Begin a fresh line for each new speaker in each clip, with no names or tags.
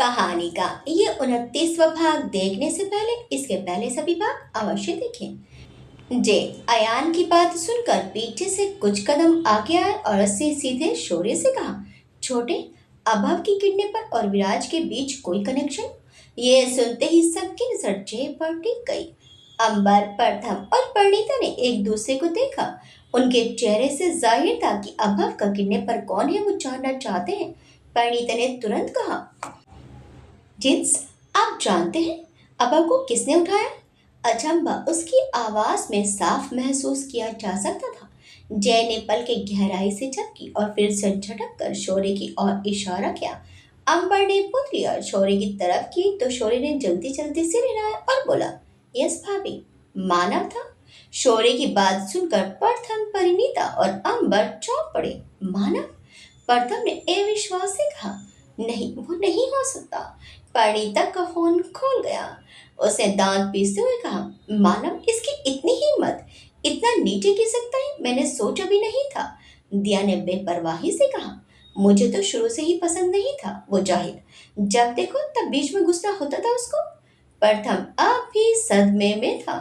कहानी का ये 29वां भाग देखने से पहले इसके पहले सभी भाग अवश्य देखें। जे अयान की बात सुनकर पीछे से कुछ कदम आगे आए और उससे सीधे शौर्य से कहा, छोटे, अभव की किडनैपर और विराज के बीच कोई कनेक्शन? ये सुनते ही सबकी नजर जय पर टिक गई। अंबर, प्रथम और परिणीता ने एक दूसरे को देखा। उनके चेहरे से जाहिर था कि अभव का किडनैपर कौन है, वो जानना चाहते हैं। परिणीता ने तुरंत कहा, जिन्स, आप जानते हैं अबा को किसने उठाया? अचंभा उसकी आवाज में साफ महसूस किया जा सकता था। जय ने पल के गहराई से झपकी और फिर से झटक कर शौर्य की ओर इशारा किया। अंबर ने पुतली और शौर्य की तरफ की तो शौर्य ने जल्दी जल्दी सिर हिलाया और बोला, यस भाभी, मानव था। शौर्य की बात सुनकर प्रथम, परिणीता और अंबर चौंक पड़े। मानव? प्रथम ने अविश्वास से कहा, नहीं, वो नहीं हो सकता। परिणीता का फोन खोल गया। उसने दांत पीसते हुए कहा, मानव, इसकी इतनी हिम्मत, इतना नीचे गिर सकता है, मैंने सोचा भी नहीं था। दिया ने बेपरवाही से कहा, मुझे तो शुरू से ही पसंद नहीं था वो जाहिद, जब देखो तब बीच में गुस्सा होता था उसको। प्रथम अब भी सदमे में था।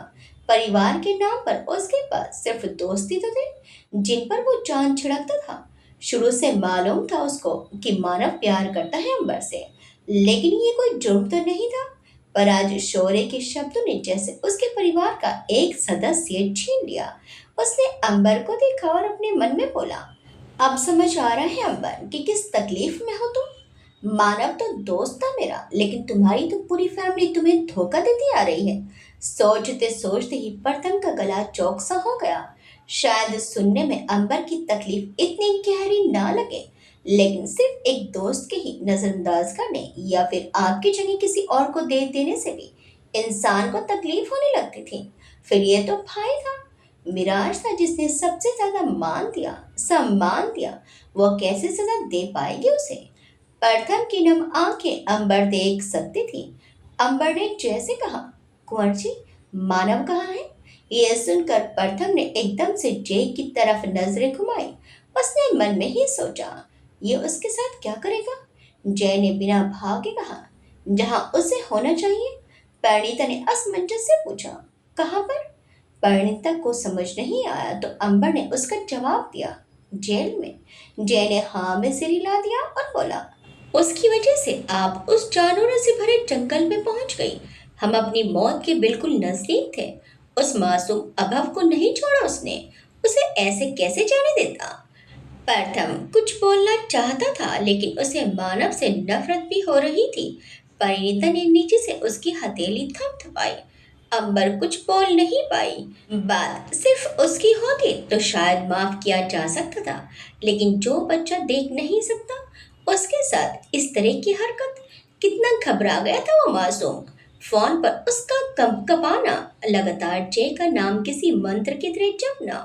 परिवार के नाम पर उसके पास सिर्फ दोस्ती तो थे जिन पर वो जान छिड़कता था। शुरू से मालूम था उसको कि मानव प्यार करता है अंबर से, लेकिन ये कोई जुर्म तो नहीं था। पर आज शौर्य के शब्दों ने जैसे उसके परिवार का एक सदस्य छीन लिया। उसने अंबर को देखा और अपने मन में बोला, अब समझ आ रहा है अंबर कि किस तकलीफ में हो तुम। मानव तो दोस्त था मेरा, लेकिन तुम्हारी तो पूरी फैमिली तुम्हें धोखा देती आ रही है। सोचते सोचते ही प्रथम का गला चौकसा हो गया। शायद सुनने में अंबर की तकलीफ इतनी गहरी ना लगे, लेकिन सिर्फ एक दोस्त के ही नजरअंदाज करने या फिर आग की जगह किसी और को दे देने से भी इंसान को तकलीफ होने लगती थी। फिर ये तो भाई था, मिराज था, जिसने सबसे ज्यादा मान दिया, सम्मान दिया। वो कैसे सजा दे पाएगी उसे? प्रथम की नम आंखें अंबर देख सकती थी। अंबर ने जैसे कहा, कुंवर जी, मानव कहाँ है? यह सुनकर प्रथम ने एकदम से जय की तरफ नजरें घुमाई। उसने मन में ही सोचा, ये उसके साथ क्या करेगा? जय ने बिना भाव के कहा, जहां उसे होना चाहिए। परिणीता ने असमंजस से पूछा, कहाँ पर? परिणीता को समझ नहीं आया तो अंबर ने उसका जवाब दिया, जेल में। जय ने हाँ में सिर हिला दिया और बोला, उसकी वजह से आप उस जानवरों से भरे जंगल में पहुंच गई। हम अपनी मौत के बिल्कुल नजदीक थे। उस मासूम अभव को नहीं छोड़ा उसने। उसे ऐसे कैसे जाने देता? प्रथम कुछ बोलना चाहता था, लेकिन उसे मानव से नफरत भी हो रही थी। परिणीता ने नीचे से उसकी हथेली थपथपाई। अंबर कुछ बोल नहीं पाई। बात सिर्फ उसकी होती तो शायद माफ किया जा सकता था, लेकिन जो बच्चा देख नहीं सकता उसके साथ इस तरह की हरकत, कितना घबरा गया था वो मासूम। फोन पर उसका कंपकपाना, लगातार जय का नाम किसी मंत्र की तरह जपना।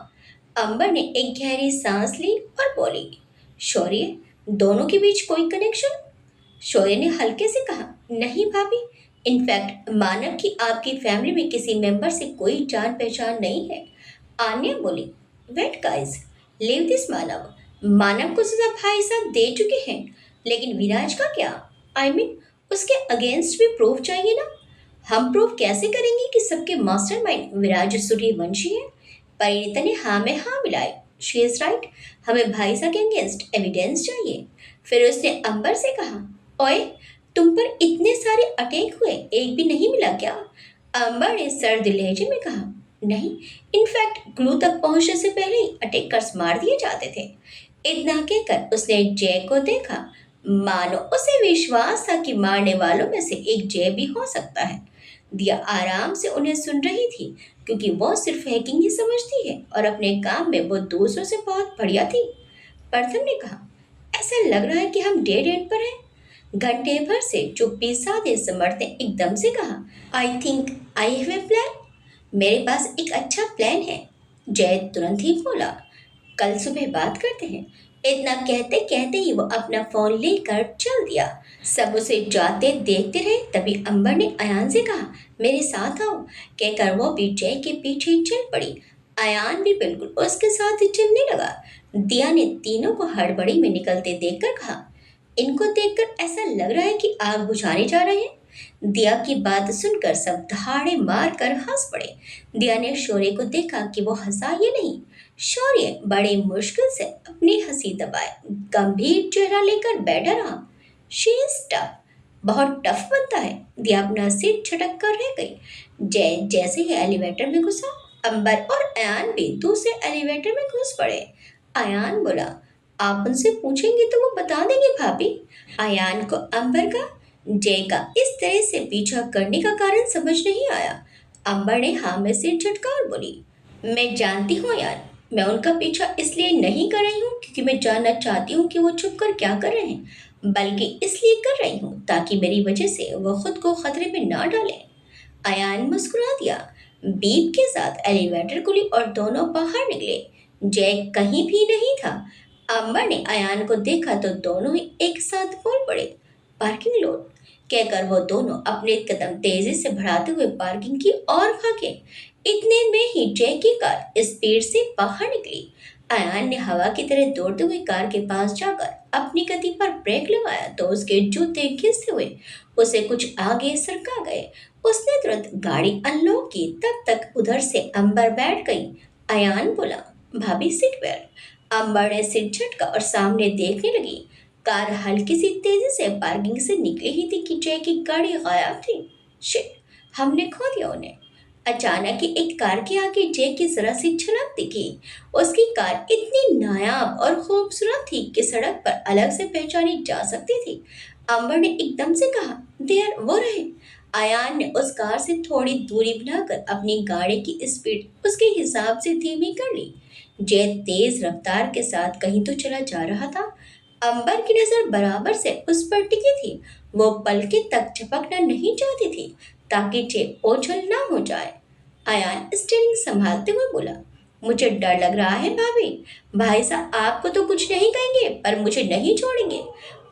अंबर ने एक गहरी सांस ली और बोली, शौर्य, दोनों के बीच कोई कनेक्शन? शौर्य ने हल्के से कहा, नहीं भाभी, इनफैक्ट मानव की आपकी फैमिली में किसी मेंबर से कोई जान पहचान नहीं है। आन्या बोली, वेट गाइस, लीव दिस मानव। मानव को सजा भाई साहब दे चुके हैं, लेकिन विराज का क्या? आई मीन, उसके अगेंस्ट भी प्रूफ चाहिए ना। हम प्रूफ कैसे करेंगे कि सबके मास्टरमाइंड विराज सूर्यवंशी है? परिणीता ने हाँ में हाँ मिलाई। शी इज राइट, हमें भाई साहब के अगेंस्ट एविडेंस चाहिए। फिर उसने अंबर से कहा, ओए, तुम पर इतने सारे अटैक हुए, एक भी नहीं मिला क्या? अंबर ने सर्द लहजे में कहा, नहीं, इनफैक्ट ग्लू तक पहुंचने से पहले ही अटैकर्स मार दिए जाते थे। इतना कहकर उसने जय को देखा, मानो उसे विश्वास था कि मारने वालों में से एक जय भी हो सकता है। दिया आराम से उन्हें सुन रही थी, क्योंकि वो सिर्फ हैकिंग ही समझती है और अपने काम में वो दूसरों से बहुत बढ़िया थी। प्रथम ने कहा, ऐसा लग रहा है कि हम डेड एंड पर हैं। घंटे भर से चुप्पी साधे समर्थ ने एकदम से कहा, I think I have a plan. मेरे पास एक अच्छा प्लान है। जय तुरंत ही बोला, कल सुबह बात करते हैं। इतना कहते कहते ही वो अपना फोन लेकर चल दिया। सब उसे जाते देखते रहे। तभी अंबर ने अयान से कहा, मेरे साथ आओ। कहकर वो भी जय के पीछे चल पड़ी। अयान भी बिल्कुल उसके साथ ही चलने लगा। दिया ने तीनों को हड़बड़ी में निकलते देखकर कहा, इनको देखकर ऐसा लग रहा है कि आग बुझाने जा रहे हैं। दिया की बात सुनकर सब दहाड़े मार कर हंस पड़े। दिया ने शौर्य को देखा कि वो हंसा ये नहीं। शौर्य बड़ी मुश्किल से अपनी हंसी दबाए गंभीर चेहरा लेकर बैठा रहा। शी इज टफ, बहुत टफ बनता है। दिया अपना सिर झटक कर रह गई। जय जैसे ही एलिवेटर में घुसा, अंबर और अयान भी दूसरे एलिवेटर में घुस पड़े। अयान बोला, आप उनसे पूछेंगे तो वो बता देंगे भाभी। अयान को अंबर का जय का इस तरह से पीछा करने का कारण समझ नहीं आया। अंबर ने हाँ में सिर झटका और बोली, मैं जानती हूँ यार, मैं उनका पीछा इसलिए नहीं कर रही हूँ क्योंकि मैं जानना चाहती हूँ कि वो छुप कर क्या कर रहे हैं, बल्कि इसलिए कर रही हूँ ताकि मेरी वजह से वो खुद को खतरे में ना डालें। अयान मुस्कुरा दिया। बीप के साथ एलिवेटर खुली और दोनों बाहर निकले। जय कहीं भी नहीं था। अंबर ने अयान को देखा तो दोनों ही एक साथ बोल पड़े, पार्किंग लॉट। कहकर वो दोनों अपने कदम तेजी से बढ़ाते हुए पार्किंग की ओर भागे। इतने में ही जय की कार स्पीड से बाहर निकली। अयान ने हवा की तरह दौड़ते हुए कार के पास जाकर अपनी गति पर ब्रेक लगाया तो उसके जूते घिसते हुए उसे कुछ आगे सरका गए। उसने तुरंत गाड़ी अनलॉक की, तब तक उधर से अंबर बैठ गई। अयान बोला, भाभी सीट बेल्ट। अंबर ने सिर झटका और सामने देखने लगी। कार हल्की सी तेजी से पार्किंग से निकली ही थी कि जय की गाड़ी गायब थी। शिट, हमने खो दिया उन्हें। अचानक ही एक कार के आगे जय की जरा सी झलक दिखी। उसकी कार इतनी नायाब और खूबसूरत थी कि सड़क पर अलग से पहचानी जा सकती थी। अंबर ने एकदम से कहा, देयर, वो रहे। अयान ने उस कार से थोड़ी दूरी बनाकर अपनी गाड़ी की स्पीड उसके हिसाब से धीमी कर ली। जय तेज रफ्तार के साथ कहीं तो चला जा रहा था। अंबर की नजर बराबर से उस पर टिकी थी। वो पलके तक झपकना नहीं चाहती थी ताकि जय ओझल ना हो जाए। अयान स्टीयरिंग संभालते हुए बोला, मुझे डर लग रहा है भाभी। भाई साहब आपको तो कुछ नहीं कहेंगे पर मुझे नहीं छोड़ेंगे।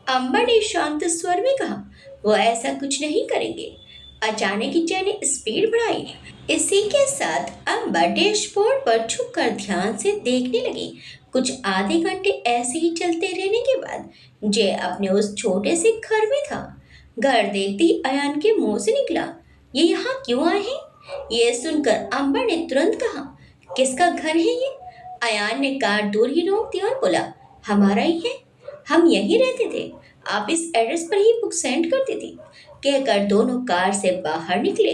अंबर ने शांत स्वर में कहा, वो ऐसा कुछ नहीं करेंगे। अचानक ही जय ने स्पीड बढ़ाई। इसी के साथ अंबर डैशबोर्ड पर झुककर ध्यान से देखने लगी। कुछ आधे घंटे ऐसे ही चलते रहने के बाद जय अपने उस छोटे से घर में था। घर देखते ही अयान के मुंह से निकला, ये यहाँ क्यों आए हैं? ये सुनकर अंबर ने तुरंत कहा, किसका घर है ये? अयान ने कार दूर ही रोक दी और बोला, हमारा ही है, हम यहीं रहते थे, आप इस एड्रेस पर ही बुक सेंड करती थी। कहकर दोनों कार से बाहर निकले।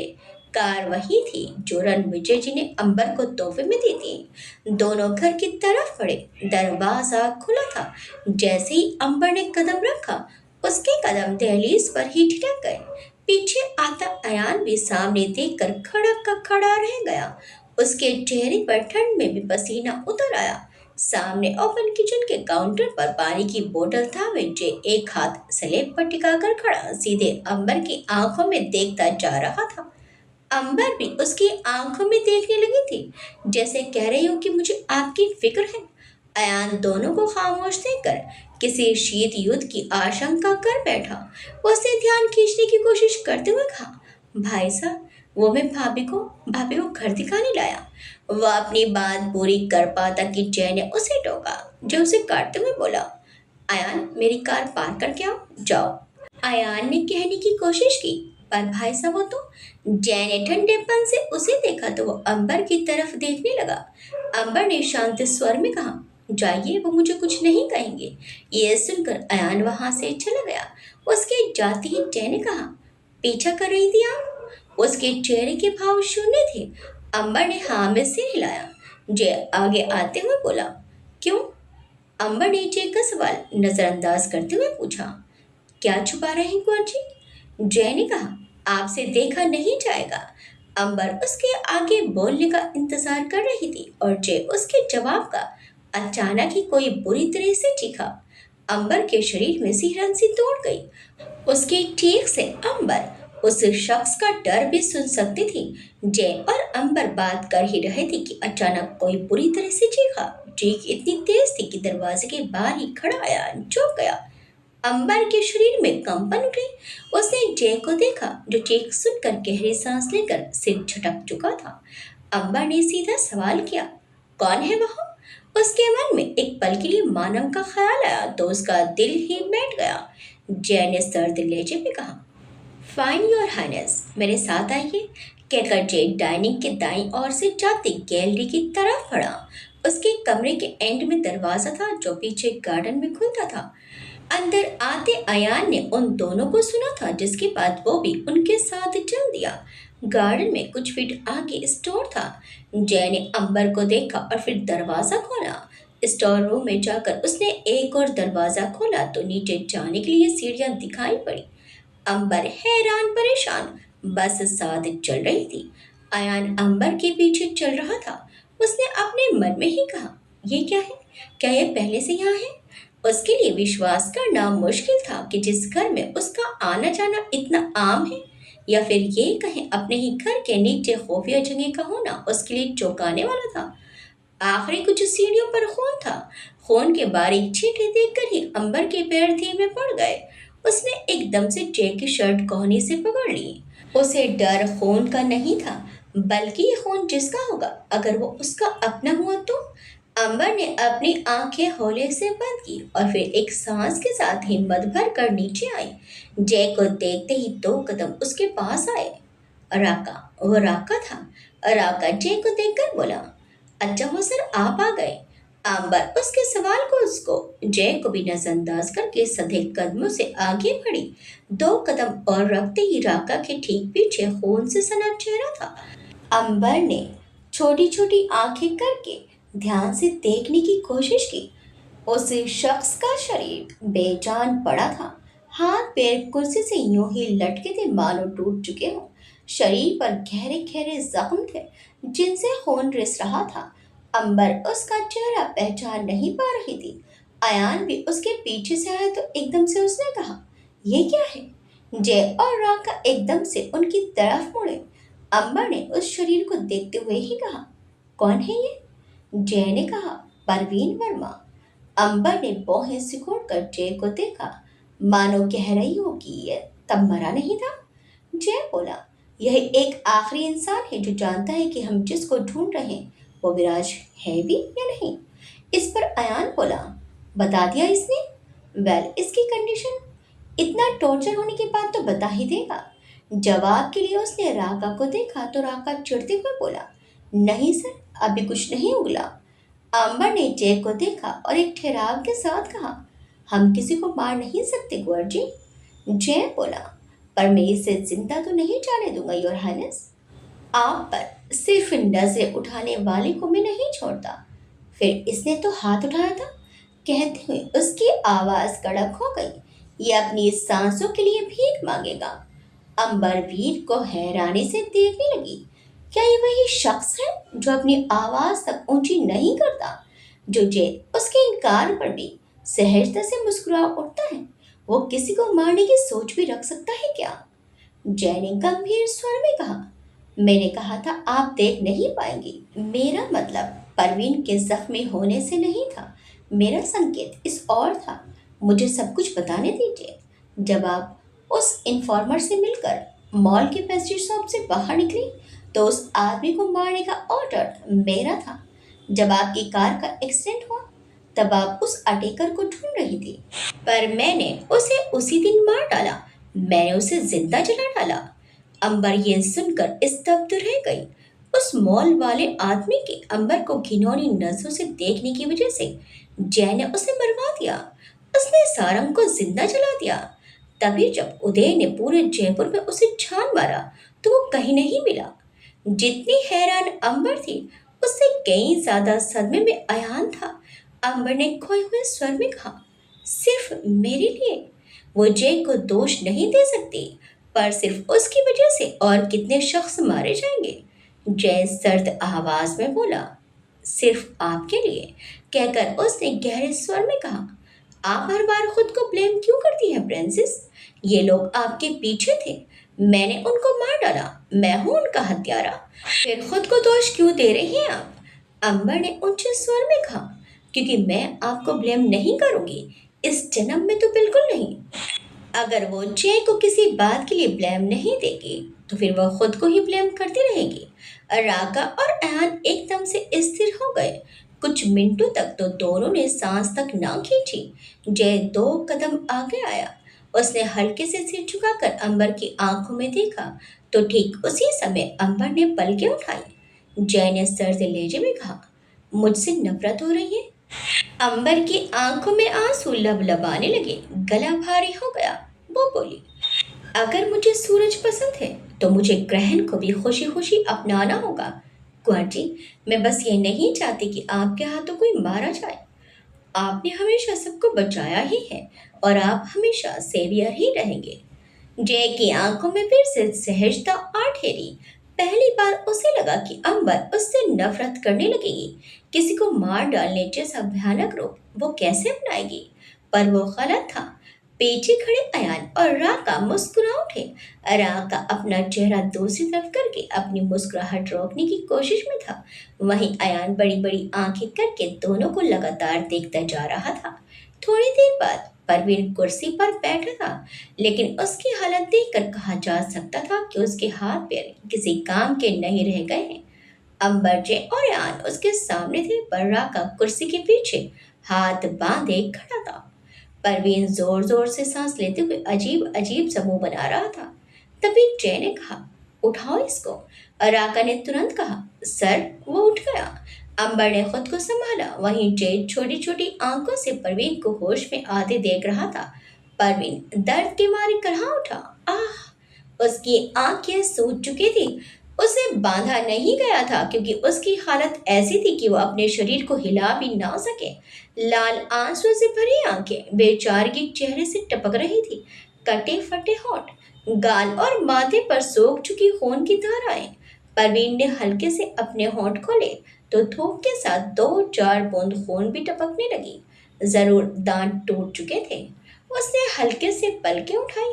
कार वही थी जो रणविजय जी ने अंबर को तोहफे में दी थी। दोनों घर की तरफ बढ़े। दरवाजा खुला था। जैसे ही अंबर ने कदम रखा, उसके कदम दहलीज पर ही ठिठक गए। पीछे आता अयान भी सामने देखकर खड़ा का खड़ा रह गया। उसके चेहरे पर ठंड में भी पसीना उतर आया। सामने ओपन किचन के काउंटर पर पानी की बोतल थामे जे एक हाथ स्लेब पर टिकाकर खड़ा सीधे अंबर की आंखों में देखता जा रहा था। अंबर भी उसकी आंखों में देखने लगी थी, जैसे कह रही हो कि मुझे आपकी फिक्र है। अयान दोनों को खामोश देखकर किसी शीत युद्ध की आशंका कर बैठा। उसने ध्यान खींचने की कोशिश करते हुए कहा, भाई साहब, वो मैं भाभी को घर दिखाने लाया। वह अपनी बात पूरी कर पाता कि जय ने उसे टोका, जो उसे काटते हुए बोला, अयान, मेरी कार पार करके आओ, जाओ। अयान ने कहने की कोशिश की, पर भाई साहब, वो तो। जय ने ठंडेपन से उसे देखा तो वो अंबर की तरफ देखने लगा। अंबर ने शांत स्वर में कहा, जाइए, वो मुझे कुछ नहीं कहेंगे। ये सुनकर अयान वहां से चला गया। उसके जाते ही जय ने कहा, पीछा कर रही थी आप? उसके चेहरे के भाव शून्य थे। अंबर ने हाँ में सिर हिलाया। जय आगे आते हुए बोला, क्यों? अंबर ने जय का सवाल नजरअंदाज करते हुए पूछा, क्या छुपा रहे हैं कुंवर जी? जय ने कहा, आपसे देखा नहीं जाएगा। अंबर उसके आगे बोलने का इंतजार कर रही थी और जय उसके जवाब का। अचानक ही कोई बुरी तरह से चीखा। अंबर के शरीर में सिहरन सी दौड़ गई। उसके ठीक से अंबर उस शख्स का डर भी सुन सकती थी। जय और अंबर बात कर ही रहे थे कि अचानक कोई बुरी तरह से चीखा। चीख इतनी तेज थी कि दरवाजे के बाहर ही खड़ा आया चौंक गया। अंबर के शरीर में कंपन उठी। उसने जय को देखा, जो चीख सुनकर गहरी सांस लेकर सिर झटक चुका था। अंबर ने सीधा सवाल किया, कौन है वह? उसके मन में एक पल के लिए मानव का ख्याल आया तो उसका दिल ही बैठ गया। जय ने सर्द लहजे में कहा। फाइन योर हाइनेस, मेरे साथ आइए, कहकर जय डाइनिंग के दाईं ओर से जाती गैलरी की तरफ बढ़ा। उसके कमरे के एंड में दरवाजा था जो पीछे गार्डन में खुलता था। अंदर आते अयान ने उन दोनों को सुना था, जिसके बाद वो भी उनके साथ चल दिया। गार्डन में कुछ फीट आगे स्टोर था। जय ने अंबर को देखा और फिर दरवाजा खोला। स्टोर रूम में जाकर उसने एक और दरवाजा खोला तो नीचे जाने के लिए सीढ़ियां दिखाई पड़ी। अंबर हैरान परेशान बस साथ चल रही थी। अयान अंबर के पीछे चल रहा था। उसने अपने मन में ही कहा, ये क्या है? क्या ये पहले से यहाँ है? उसके लिए विश्वास करना मुश्किल था कि जिस घर में उसका आना जाना इतना आम है, या फिर ये कहें अपने ही घर के नीचे खुफिया जगह का होना उसके लिए चौंकाने वाला था। आखिरी कुछ सीढ़ियों पर खून था। खून के बारीक छींटे देखकर ही अंबर के पैर धीमे पड़ गए। उसने एकदम से जय की शर्ट कोहनी से पकड़ ली। उसे डर खून का नहीं था, बल्कि ये खून जिसका होगा अगर वो उसका अपना हुआ तो। अंबर ने अपनी आंखें हौले से बंद की और फिर एक सांस के साथ हिम्मत भर कर नीचे आई। जय को देखते ही 2 कदम उसके पास आए। राका, वो राका था। राका जय को देखकर बोला, अच्छा हो सर, आप आ गए। अंबर उसके सवाल को उसको जय को भी नजरअंदाज करके सधे कदमों से आगे बढ़ी। 2 कदम और रखते ही राका के ठीक पीछे खून से सना चेहरा था। अंबर ने छोटी छोटी आंखें करके ध्यान से देखने की कोशिश की। उस शख्स का शरीर बेजान पड़ा था। हाथ पैर कुर्सी से यूं ही लटके थे मानो टूट चुके हों। शरीर पर गहरे गहरे जख्म थे जिनसे खून रिस रहा था। अंबर उसका चेहरा पहचान नहीं पा रही थी। अयान भी उसके पीछे से आया तो एकदम से उसने कहा, ये क्या है? जय और राका एकदम से उनकी तरफ मुड़े। अंबर ने उस शरीर को देखते हुए ही कहा, कौन है ये? जय ने कहा, परवीन वर्मा। अंबर ने बाहें सिकोड़कर जय को देखा, मानो कह रही हो कि ये तब मरा नहीं था। जय बोला, यह एक आखिरी इंसान है जो जानता है कि हम जिसको ढूंढ रहे हैं वो विराज है भी या नहीं। इस पर अयान बोला, बता दिया इसने? वेल, इसकी कंडीशन इतना टॉर्चर होने के बाद तो बता ही देगा। जवाब के लिए उसने राका को देखा तो राका चिढ़ते हुए बोला, नहीं सर, अभी कुछ नहीं उगला। अंबर ने जय को देखा और एक ठहराव के साथ कहा, हम किसी को मार नहीं सकते कुंवर जी। जय बोला, पर मैं इसे जिंदा तो नहीं जाने दूंगा योर हाइनेस। आप पर सिर्फ नजरें उठाने वाले को मैं नहीं छोड़ता। फिर इसने तो हाथ उठाया था, कहते हुए उसकी आवाज कड़क हो गई, ये अपनी सांसों के लिए भीख मांगेगा। अंबर वीर को हैरानी से देखने लगी। क्या ये वही शख्स है जो अपनी आवाज तक ऊंची नहीं करता, जो जय उसके इनकार पर भी सहजता से मुस्कुरा उठता है? वो किसी को मारने की सोच भी रख सकता है क्या? जय ने गंभीर स्वर में कहा, मैंने कहा था आप देख नहीं पाएंगी। मेरा मतलब परवीन के जख्मी होने से नहीं था। मेरा संकेत इस और था। मुझे सब कुछ बताने दीजिए। जब आप उस इन्फॉर्मर से मिलकर मॉल के पेस्ट्री शॉप से बाहर निकली तो उस आदमी को मारने का ऑर्डर मेरा था। जब आपकी कार का एक्सीडेंट हुआ तब आप उस अटेकर को ढूंढ रही थी, पर मैंने उसे उसी दिन मार डाला। मैंने उसे जिंदा जला डाला। अंबर ये सुनकर स्तब्ध रह गई। उस मॉल वाले आदमी के अंबर को घिनौनी नजरों से देखने की वजह से जय ने उसे मरवा दिया। उसने सारंग को जिंदा जला दिया। तभी जब उदय ने पूरे जयपुर में उसे छान मारा तो वो कहीं नहीं मिला। जितनी हैरान अंबर थी उससे कहीं ज्यादा सदमे में अयान था। अंबर ने खोए हुए स्वर में कहा, सिर्फ मेरे लिए? वो जय को दोष नहीं दे सकती, पर सिर्फ उसकी वजह से और कितने शख्स मारे जाएंगे? जय सर्द आवाज में बोला, सिर्फ आपके लिए, कहकर उसने गहरे स्वर में कहा, आप हर बार खुद को ब्लेम क्यों करती हैं प्रिंसेस? ये लोग आपके पीछे थे, मैंने उनको मार डाला, मैं हूं उनका हत्यारा। फिर खुद को दोष क्यों दे रही हैं आप? अंबर ने ऊंचे स्वर में कहा, क्योंकि मैं आपको ब्लेम नहीं करूंगी, इस जन्म में तो बिल्कुल नहीं। अगर वो जय को किसी बात के लिए ब्लेम नहीं देगी तो फिर वह खुद को ही ब्लेम करती रहेगी। राका और अयान एकदम से स्थिर हो गए। कुछ मिनटों तक तो दोनों ने सांस तक ना खींची। जय 2 कदम आगे आया। उसने हल्के से सिर झुकाकर अंबर की आंखों में देखा तो ठीक उसी समय अंबर ने पलकें उठाई। जय ने सर से लहजे में कहा, मुझसे नफरत हो रही है। अंबर की आंखों में आंसू लबलबाने लगे, गला भारी हो गया। वो बोली, अगर मुझे सूरज पसंद है तो मुझे ग्रहण को भी खुशी खुशी अपनाना होगा। कुंवर जी, मैं बस ये नहीं चाहती कि आपके हाथों कोई मारा जाए। आपने हमेशा सबको बचाया ही है और आप हमेशा सेवियर ही रहेंगे। जय की आंखों में फिर से सहजता आ ठहरी। पहली बार उसे लगा कि अंबर उससे नफरत करने लगेगी। किसी को मार डालने जैसा भयानक रूप वो कैसे अपनाएगी? पर वो गलत था। पीछे खड़े अयान और राका मुस्कुरा उठे। राका अपना चेहरा दूसरी तरफ करके अपनी मुस्कुराहट रोकने की कोशिश में था। वहीं अयान बड़ी बड़ी आंखें करके दोनों को लगातार देखता जा रहा था। थोड़ी देर बाद परवीन कुर्सी पर बैठा था, लेकिन उसकी हालत देखकर कहा जा सकता था कि उसके हाथ पैर किसी काम के नहीं रह गए हैं। अंबरजे और यान उसके सामने थे, पर राका कुर्सी के पीछे हाथ बांधे खड़ा था। परवीन जोर जोर से सांस लेते हुए अजीब अजीब सा मुंह बना रहा था। तभी जय ने कहा, उठाओ इसको। राका ने तुरंत कहा, सर। वो उठ गया। अंबर ने खुद को संभाला। वहीं जय छोटी छोटी आंखों से परवीन को होश में आते देख रहा था। परवीन दर्द के मारे करहा उठा। आह! उसकी आंखें सूज चुकी थी। उसे बांधा नहीं गया था क्योंकि उसकी हालत ऐसी थी कि वो अपने शरीर को हिला भी ना सके। लाल आंसू से भरी आंखें बेचारे के चेहरे से टपक रही थी। कटे फटे होंठ, गाल और माथे पर सोख चुकी खून की धाराएं। परवीन ने हल्के से अपने होंठ खोले तो थूक के साथ दो चार बूंद खून भी टपकने लगी। जरूर दांत टूट चुके थे। उसने हल्के से पलकें उठाई।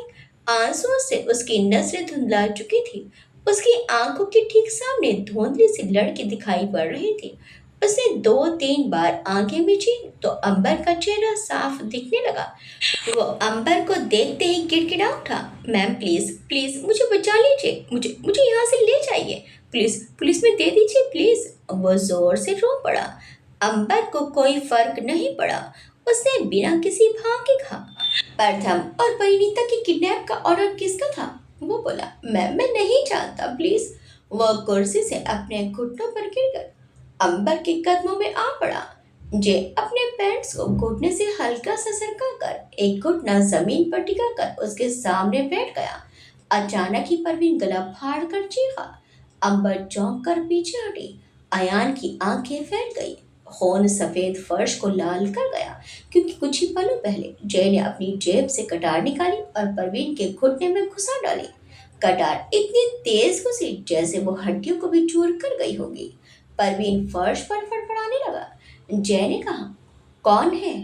आंसुओं से उसकी नजरें धुंधला चुकी थी। उसकी आंखों के ठीक सामने धुंधली सी लड़की दिखाई पड़ रही थी। उसने दो तीन बार आंखें मीची तो अंबर का चेहरा साफ दिखने लगा। वो अंबर को देखते ही गिड़गिड़ा उठा। मैम प्लीज प्लीज मुझे बचा लीजिए, मुझे मुझे यहाँ से ले जाइए, प्लीज पुलिस में दे दीजिए प्लीज। वो जोर से रो पड़ा। अंबर को कोई फर्क नहीं पड़ा। उसने बिना किसी भाव के कहा, प्रथम और परिणीता की किडनैप का ऑर्डर किसका था? वो बोला, मैम मैं नहीं जानता प्लीज। वह कुर्सी से अपने घुटनों पर गिरकर अंबर के कदमों में आ पड़ा। जे अपने पैंट्स को घुटने से हल्का सा सरका कर एक घुटना जमीन पर टिका कर उसके सामने बैठ गया। अचानक ही परवीन गला फाड़ कर चीखा। अंबर चौंक कर पीछे हटी। अयान की आंखें फैल गई। खून सफेद फर्श को लाल कर गया क्योंकि कुछ ही पलों पहले जय ने अपनी जेब से कटार निकाली और परवीन के घुटने में घुसा डाली। कटार इतनी तेज घुसी जैसे वो हड्डियों को भी चूर कर गई होगी। परवीन फर्श पर फड़फड़ाने लगा। जय ने कहा, कौन है?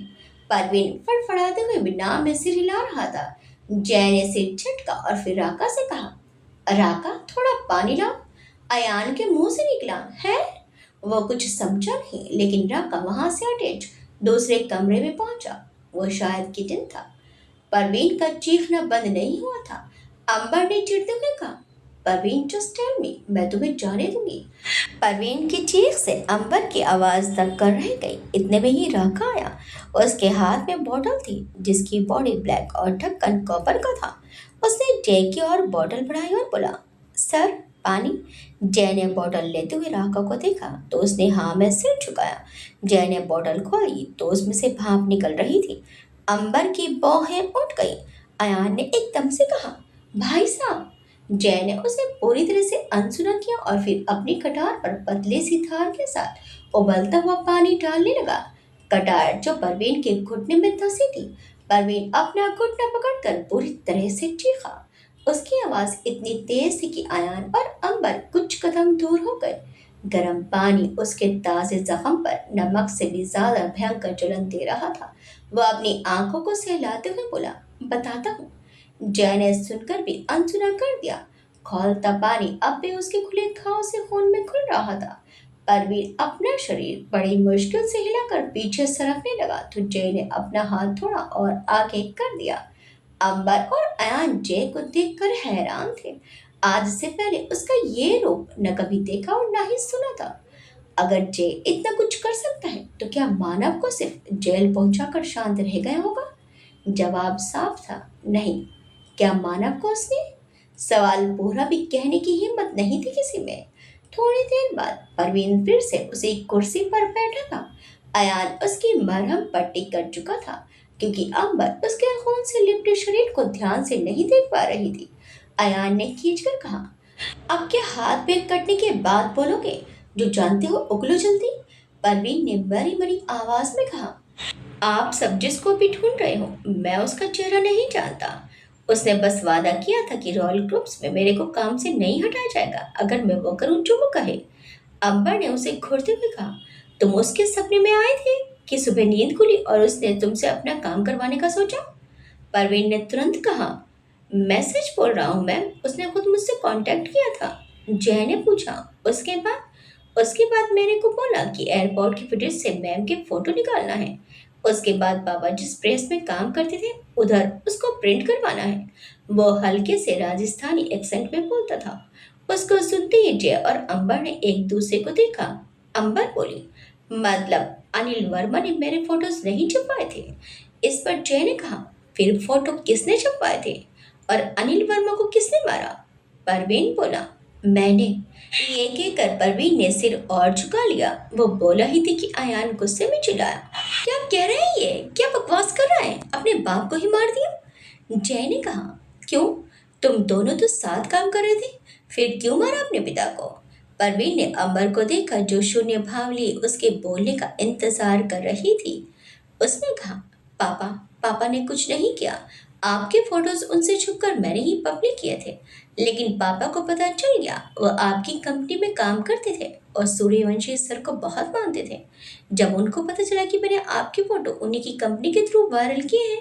परवीन फड़फड़ाते हुए बिना में सिर हिला रहा था। जय ने सिर झटका और फिर राका से कहा, राका थोड़ा पानी लाओ। अयान के मुंह से निकला है। वो कुछ समझा नहीं, लेकिन राका वहां से अटैच दूसरे कमरे में पहुंचा। वो शायद किचन था। परवीन का चीखना बंद नहीं हुआ था। अंबर ने चिढ़ते हुए कहा, परवीन जस्ट टेल मी, मैं तुम्हें जाने दूंगी। परवीन की चीख से अंबर की आवाज तक कर रह गई। इतने में ही राका आया। उसके हाथ में बोतल थी जिसकी बॉडी ब्लैक और ढक्कन कॉपर का था। उसने जय की ओर बोतल बढ़ाई और बोला, सर पानी। जय ने बोतल लेते हुए राका को देखा तो उसने हाँ में सिर झुकाया। जय ने बोतल खोली तो उसमें से भाप निकल रही थी। अंबर की भौहें उठ गई। अयान ने एकदम से कहा, भाई साहब। जय ने उसे पूरी तरह से अनसुना किया और फिर अपनी कटार पर पतले सी धार के साथ उबलता हुआ पानी डालने लगा। कटार जो परवीन के घुटने में धंसी थी। परवीन अपना घुटना पकड़कर पूरी तरह से चीखा। उसकी आवाज इतनी तेज थी कि अयान और अंबर कुछ कदम दूर हो गए। गर्म पानी उसके ताजे जख्म पर नमक से भी ज्यादा भयंकर जलन दे रहा था। वह अपनी आंखों को सहलाते हुए बोला, बताता हूँ। जय ने सुनकर भी अनसुना कर दिया। खौलता पानी अब भी उसके खुले घाव से खून में घुल रहा था। परवीन अपना शरीर बड़ी मुश्किल से हिलाकर पीछे सरकने लगा तो जय ने अपना हाथ थोड़ा और आगे कर दिया। अंबर और अयान जय को देखकर हैरान थे। आज से पहले उसका ये रूप न कभी देखा और न ही सुना था। अगर जय इतना कुछ कर सकता है तो क्या मानव को सिर्फ जेल पहुंचाकर शांत रह गया होगा? जवाब साफ था, नहीं। क्या मानव को उसने? सवाल पूरा भी कहने की हिम्मत नहीं थी किसी में। थोड़ी देर बाद परवीन फिर से उसी कुर्सी पर बैठा था। अयान उसकी मरहम पट्टी कर चुका था, क्योंकि अंबर उसके खून से लिपटे शरीर को ध्यान से नहीं देख पा रही थी। अयान ने खींचकर कहा, अब क्या हाथ पैर कटने के बाद बोलोगे? जो जानते हो उगलो जल्दी। परवीन ने बड़ी बड़ी आवाज में कहा, आप सब जिसको भी ढूंढ रहे हो, मैं उसका चेहरा नहीं जानता। उसने बस वादा किया था कि रॉयल ग्रुप्स में मेरे को काम से नहीं हटाया जाएगा अगर मैं वो करूं जो वो कहे। अंबर ने उसे घूरते हुए कहा, तुम उसके सपने में आए थे कि सुबह नींद खुली और उसने तुमसे अपना काम करवाने का सोचा? परवीन ने तुरंत कहा, मैं सच बोल रहा हूँ मैम, उसने खुद मुझसे कांटेक्ट किया था। जय ने पूछा, उसके बाद मैंने को बोला कि एयरपोर्ट की फुटेज से मैम के फोटो निकालना है। उसके बाद पापा जिस प्रेस में काम करते थे उधर उसको प्रिंट करवाना है। वो हल्के से राजस्थानी एक्सेंट में बोलता था। उसको सुनते ही जय और अंबर ने एक दूसरे को देखा। अंबर बोली, मतलब अनिल वर्मा ने मेरे फोटोज नहीं छपवाए थे? इस पर जय ने कहा, फिर फोटो किसने छपवाए थे और अनिल वर्मा को किसने मारा? परवीन बोला, मैंने। ये कहकर परवीन ने सिर और झुका लिया। वो बोला ही थी कि अयान गुस्से में चिल्लाया, क्या कह रहे हैं ये? क्या बकवास कर रहा है? अपने बाप को ही मार दिया? जय ने कहा, क्यों? तुम दोनों तो साथ काम कर रहे थे, फिर क्यों मारा अपने पिता को? परवीन ने अमर को देखा जो शून्य भाव लिए उसके बोलने का इंतजार कर रही थी। उसने कहा, पापा पापा ने कुछ नहीं किया। आपके फोटोज उनसे छुपकर मैंने ही पब्लिक किए थे, लेकिन पापा को पता चल गया। वो आपकी कंपनी में काम करते थे और सूर्यवंशी सर को बहुत मानते थे। जब उनको पता चला कि मैंने आपके फोटो उन्हीं की कंपनी के थ्रू वायरल किए हैं,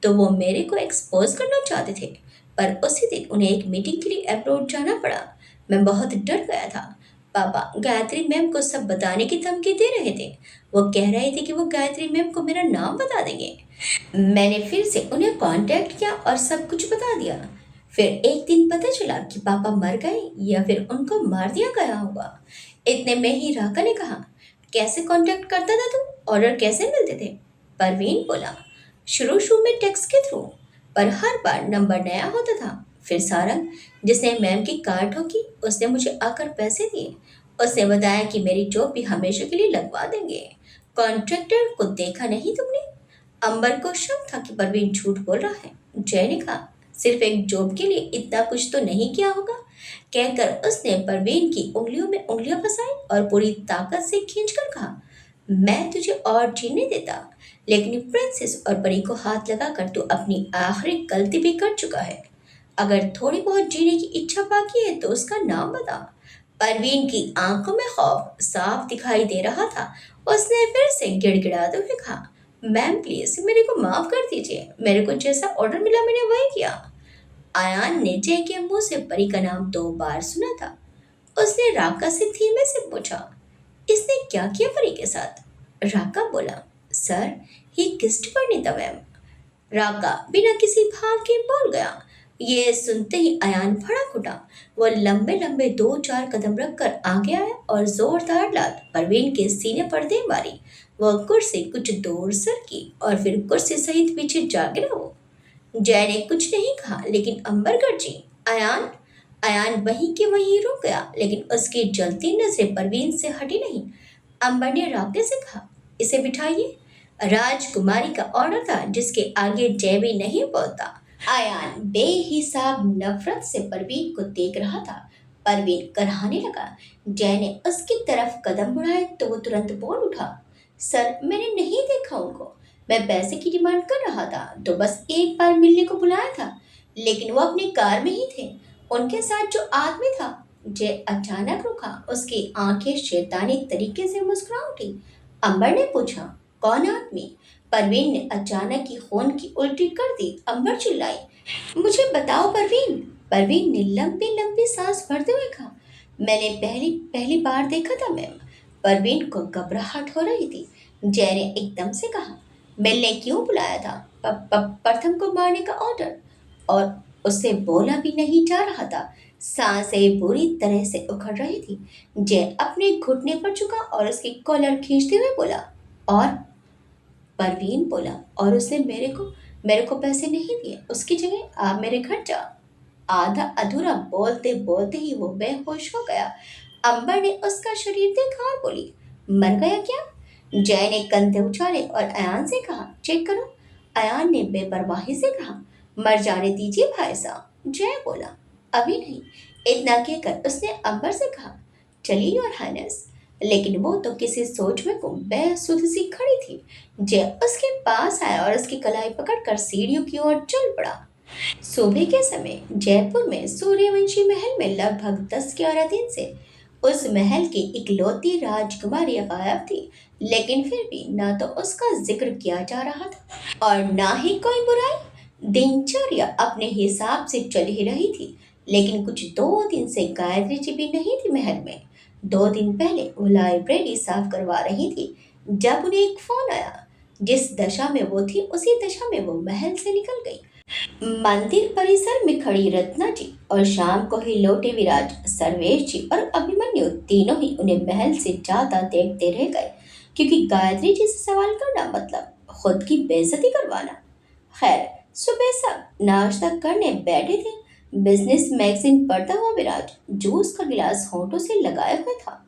तो वो मेरे को एक्सपोज करना चाहते थे। पर उसी दिन उन्हें एक मीटिंग के लिए अब्रॉड जाना पड़ा। मैं बहुत डर गया था। पापा गायत्री मैम को सब बताने की धमकी दे रहे थे। वो कह रहे थे कि वो गायत्री मैम को मेरा नाम बता देंगे। मैंने फिर से उन्हें कांटेक्ट किया और सब कुछ बता दिया। फिर एक दिन पता चला कि पापा मर गए या फिर उनको मार दिया गया होगा। इतने में ही राका ने कहा, कैसे कांटेक्ट करता था तू? ऑर्डर कैसे मिलते थे? परवीन बोला, शुरू शुरू में टेक्स्ट के थ्रू, पर हर बार नंबर नया होता था। फिर सारंग, जिसने मैम की कार ठोकी, उसने मुझे आकर पैसे दिए। उसने बताया कि मेरी जॉब भी हमेशा के लिए लगवा देंगे। कॉन्ट्रैक्टर को देखा नहीं तुमने? अंबर को शक था कि परवीन झूठ बोल रहा है। जय ने कहा, सिर्फ एक जॉब के लिए इतना कुछ तो नहीं किया होगा। कहकर उसने परवीन की उंगलियों में उंगलियां फंसाई और पूरी ताकत से खींचकर कहा, मैं तुझे और जीने देता, लेकिन प्रिंसेस और परी को हाथ लगाकर तू अपनी आखिरी गलती भी कर चुका है। अगर थोड़ी बहुत जीने की इच्छा बाकी है तो उसका नाम बता। परवीन की आंखों में खौफ साफ दिखाई दे रहा था। उसने फिर से गिड़गिड़ाते हुए कहा, मैम प्लीज मेरे को माफ कर दीजिए, मेरे को जैसा ऑर्डर मिला मैंने वही किया। आयान ने जय के मुंह से परी का नाम 2 बार सुना था। उसने राका से धीमे से पूछा, इसने क्या किया परी के साथ? राका बोला, सर ही किस्ड वर्णिता मैम। राका बिना किसी भाव के बोल गया। ये सुनते ही अयान भड़क उठा। वो लंबे लंबे 2-4 कदम रखकर आगे आया और जोरदार लात परवीन के सीने पर दे मारी। वह कुर्सी कुछ दूर सरकी और फिर कुर्सी सहित पीछे जा गिरा। वो जय ने कुछ नहीं कहा, लेकिन अंबर गर्जी, अयान। अयान वहीं के वहीं रुक गया, लेकिन उसकी जलती नजरें परवीन से हटी नहीं। अंबर ने राके से कहा, इसे बिठाइए। राजकुमारी का ऑर्डर था जिसके आगे जय भी नहीं बोलता। आयान बेहिसाब नफरत से परवीन को देख रहा था। परवीन कराहने लगा। जय ने उसकी तरफ कदम बढ़ाए तो वो तुरंत बोल उठा, सर मैंने नहीं देखा उनको। मैं पैसे की डिमांड कर रहा था तो बस एक बार मिलने को बुलाया था, लेकिन वो अपनी कार में ही थे, उनके साथ जो आदमी था। जय अचानक रुका। उसकी आंखें शैतानी तरीके से मुस्कुरा उठी। अंबर ने पूछा, कौन आदमी? परवीन ने अचानक ही खून की उल्टी कर दी। अंबर चिल्लाई, मुझे बताओ परवीन। परवीन ने लंबी लंबी सांस भरते हुए कहा, मैंने पहली पहली बार देखा था मैम। परवीन को घबराहट हो रही थी। जय ने एकदम से कहा, मिलने क्यों बुलाया था? प्रथम को मारने का ऑर्डर। और उससे बोला भी नहीं जा रहा था। सांसें बुरी तरह से उखड़ रही थी। जय अपने घुटने पर झुका और उसकी कॉलर खींचते हुए बोला, और? परवीन बोला, और उसने मेरे को मेरे को पैसे नहीं दिए, उसकी जगह आप मेरे घर जाओ। आधा अधूरा बोलते बोलते ही वो बेहोश हो गया। अंबर ने उसका शरीर देखा और बोली, मर गया क्या? जय ने कंधे उछाले और अयान से कहा, चेक करो। अयान ने बेपरवाही से कहा, मर जाने दीजिए भाई साहब। जय बोला, अभी नहीं। इतना कहकर उसने अंबर से कहा, चलिए योर हाइनेस। लेकिन वो तो किसी सोच में गुम बेसुध सी खड़ी थी। जय उसके पास आया और उसकी कलाई पकड़कर सीढ़ियों की ओर चल पड़ा। सुबह के समय जयपुर में सूर्यवंशी महल में लगभग 10-11 दिन से उस महल की इकलौती राजकुमारी गायब थी। लेकिन फिर भी ना तो उसका जिक्र किया जा रहा था और ना ही कोई बुराई। दिनचर्या अपने हिसाब से चल ही रही थी। लेकिन कुछ 2 दिन से गायत्री जी भी नहीं थी महल में। 2 दिन पहले वो लाइब्रेरी साफ करवा रही थी जब उन्हें एक फोन आया। जिस दशा में वो थी उसी दशा में वो महल से निकल गई। मंदिर परिसर में खड़ी रत्ना जी और शाम को ही लौटे विराज, सर्वेश जी और अभिमन्यु तीनों ही उन्हें महल से जाता देखते रह गए, क्योंकि गायत्री जी से सवाल करना मतलब खुद की बेइज्जती करवाना। खैर, सुबह सब नाश्ता करने बैठे थे। बिजनेस मैगजीन पढ़ता हुआ विराज जूस का गिलास होठों से लगाए हुए था।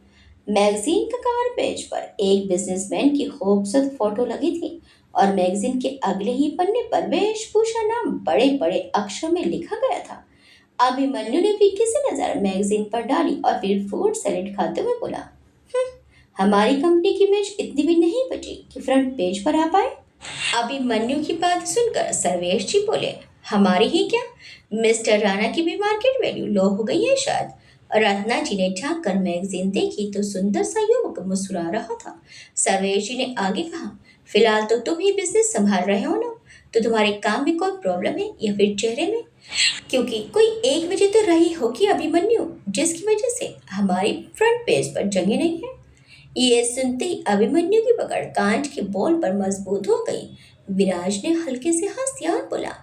मैगजीन का कवर पेज पर एक बिजनेसमैन की खूबसूरत फोटो लगी थी और मैगजीन के अगले ही पन्ने पर वेशभूषा नाम बड़े बड़े अक्षर में लिखा गया था। अभिमन्यु ने फीकी सी नजर मैगजीन पर डाली और फिर फ्रूट सैलेड खाते हुए बोला, "हम्म, हमारी कंपनी की इमेज इतनी भी नहीं बची कि फ्रंट पेज पर आ पाए।" अभिमन्यु की बात सुनकर सर्वेश जी बोले, हमारी ही क्या, मिस्टर राणा की भी मार्केट वैल्यू लो हो गई है शायद। रत्ना जी ने झांक कर मैगजीन देखी तो सुंदर सा युवक मुस्कुरा रहा था। सर्वेश जी ने आगे कहा, फिलहाल तो तुम ही बिजनेस संभाल रहे हो ना, तो तुम्हारे काम में कोई प्रॉब्लम है या फिर चेहरे में? क्योंकि कोई एक वजह तो रही होगी अभिमन्यु, जिसकी वजह से हमारी फ्रंट पेज पर जगह नहीं है। ये सुनते ही अभिमन्यु की पकड़ कांच के बॉल पर मजबूत हो गई। विराज ने हल्के से हंस दिया और बोला,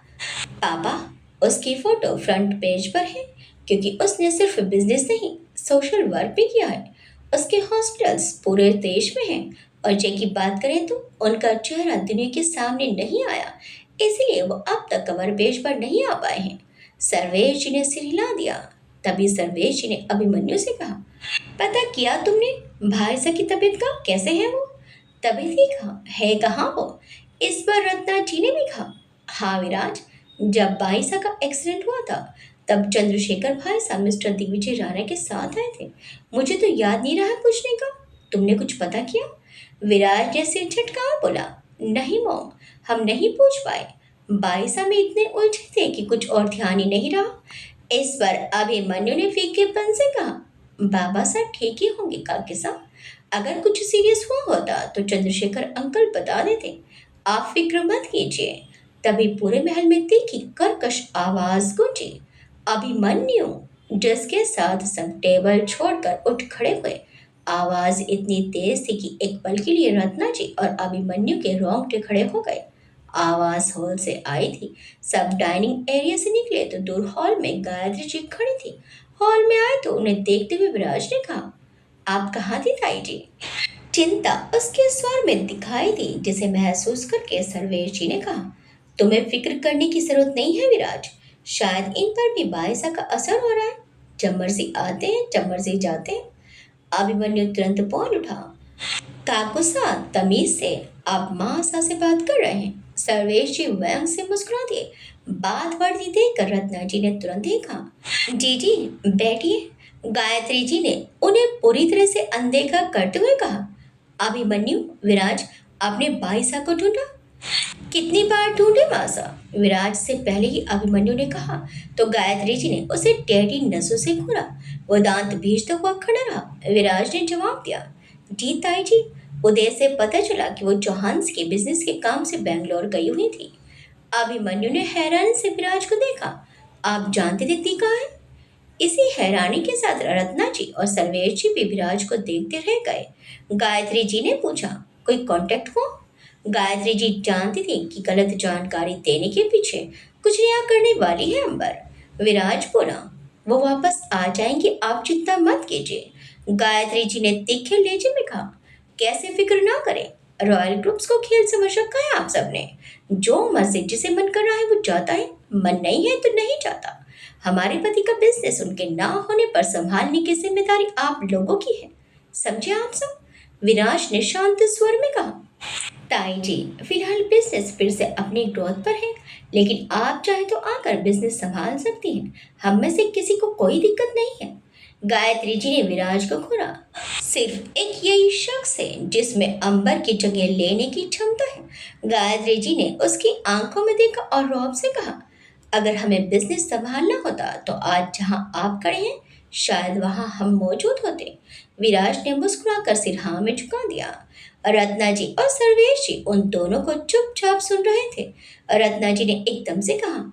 पापा, उसकी फोटो फ्रंट पेज पर है क्योंकि उसने सिर्फ बिजनेस नहीं सोशल वर्क भी किया है। उसके हॉस्पिटल्स पूरे देश में हैं और जय की बात करें तो उनका चेहरा दुनिया के सामने नहीं आया, इसलिए वो अब तक कवर पेज पर नहीं आ पाए हैं। सर्वेश जी ने सिर हिला दिया। तभी सर्वेश जी ने अभिमन्यु से कहा, पता किया तुमने भाई साहब की तबीयत का, कैसे है वो? तभी देखा है कहाँ वो? इस पर रत्ना जी ने भी कहा, हाँ विराज, जब भाई साहब का एक्सीडेंट हुआ था तब चंद्रशेखर भाई साहब मिस्टर दिग्विजय राणा के साथ आए थे। मुझे तो याद नहीं रहा पूछने का, तुमने कुछ पता किया? विराज ने सिर झटका और बोला, नहीं मॉम, हम नहीं पूछ पाए। भाई साहब में इतने उलझे थे कि कुछ और ध्यान ही नहीं रहा। इस पर अभिमन्यु ने फीकेपन से कहा, बाबा साहब ठीक ही होंगे काके साहब, अगर कुछ सीरियस हुआ होता तो चंद्रशेखर अंकल बता देते, आप फिक्र मत कीजिए। तभी पूरे महल में तीखी कर्कश आवाज गूंजी। अभिमन्यु, जिसके साथ सब टेबल छोड़कर उठ खड़े हुए। आवाज इतनी तेज थी कि एक पल के लिए रत्ना जी और अभिमन्यु के रोंगटे खड़े हो गए। आवाज हॉल से आई थी। सब डाइनिंग एरिया से निकले तो दूर हॉल में गायत्री जी खड़ी थी। हॉल में आए तो उन्हें देखते हुए विराज ने कहा, आप कहाँ थी ताई जी? चिंता उसके स्वर में दिखाई दी, जिसे महसूस करके सर्वेश जी ने कहा, तुम्हें फिक्र करने की जरूरत नहीं है विराज, शायद इन पर भी बायसा का असर हो रहा है। जब मर्जी आते हैं जब मर्जी जाते हैं। अभिमन्यु तुरंत बोल उठा, काकुसा, तमीज से आप माँ सा से बात कर रहे हैं। सर्वेश जी व्यंग से मुस्कुरा दिए। बात बढ़ती देखकर रत्ना जी ने तुरंत ही कहा, जी जी बैठिए। गायत्री जी ने उन्हें पूरी तरह से अनदेखा करते हुए कहा, अभिमन्यु, विराज, आपने बाईसा को ढूंढा? कितनी बार ढूंढे मासा? विराज से पहले ही अभिमन्यु ने कहा तो गायत्री जी ने उसे टेढ़ी नसों से घूरा। वो दांत भींचता हुआ खड़ा रहा। विराज ने जवाब दिया, जी ताई जी, उदय से पता चला कि वो चौहान्स के बिजनेस के काम से बेंगलोर गई हुई थी। अभिमन्यु ने हैरानी से विराज को देखा। आप जानते थे ती कहाँ है? इसी हैरानी के साथ रत्ना जी और सर्वेश जी भी विराज को देखते रह गए। गायत्री जी ने पूछा, कोई कांटेक्ट हुआ? गायत्री जी जानती थी कि गलत जानकारी देने के पीछे कुछ नया करने वाली है अंबर। विराज बोला, वो वापस आ जाएंगे, आप चिंता मत कीजिए। गायत्री जी ने तीखे लहजे में कहा, कैसे फिक्र ना करें, रॉयल ग्रुप्स को खेल समझ रखा है आप सबने। जो मर्जी जिसे मन कर रहा है वो जाता है, मन नहीं है तो नहीं जाता। हमारे पति का बिजनेस उनके ना होने पर संभालने की जिम्मेदारी आप लोगों की है, समझे आप सब? विराज ने शांत स्वर में कहा। ताई जी, फिलहाल बिजनेस फिर से अपनी ग्रोथ पर है, लेकिन आप चाहे तो आकर बिजनेस संभाल सकती हैं। हम में से किसी को कोई दिक्कत नहीं है। गायत्री जी ने विराज को घूरा। सिर्फ एक यही शख्स है जिसमें अंबर की जगह लेने की क्षमता है। गायत्री जी ने उसकी आंखों में देखा और रौब से कहा, अगर हमें बिजनेस संभालना होता तो आज जहां आप खड़े हैं शायद वहां हम मौजूद होते। विराज ने मुस्कुराकर सिर हाँ में झुका दिया। रत्ना जी और सर्वेश जी उन दोनों को चुपचाप सुन रहे थे। रत्ना जी ने एकदम से कहा,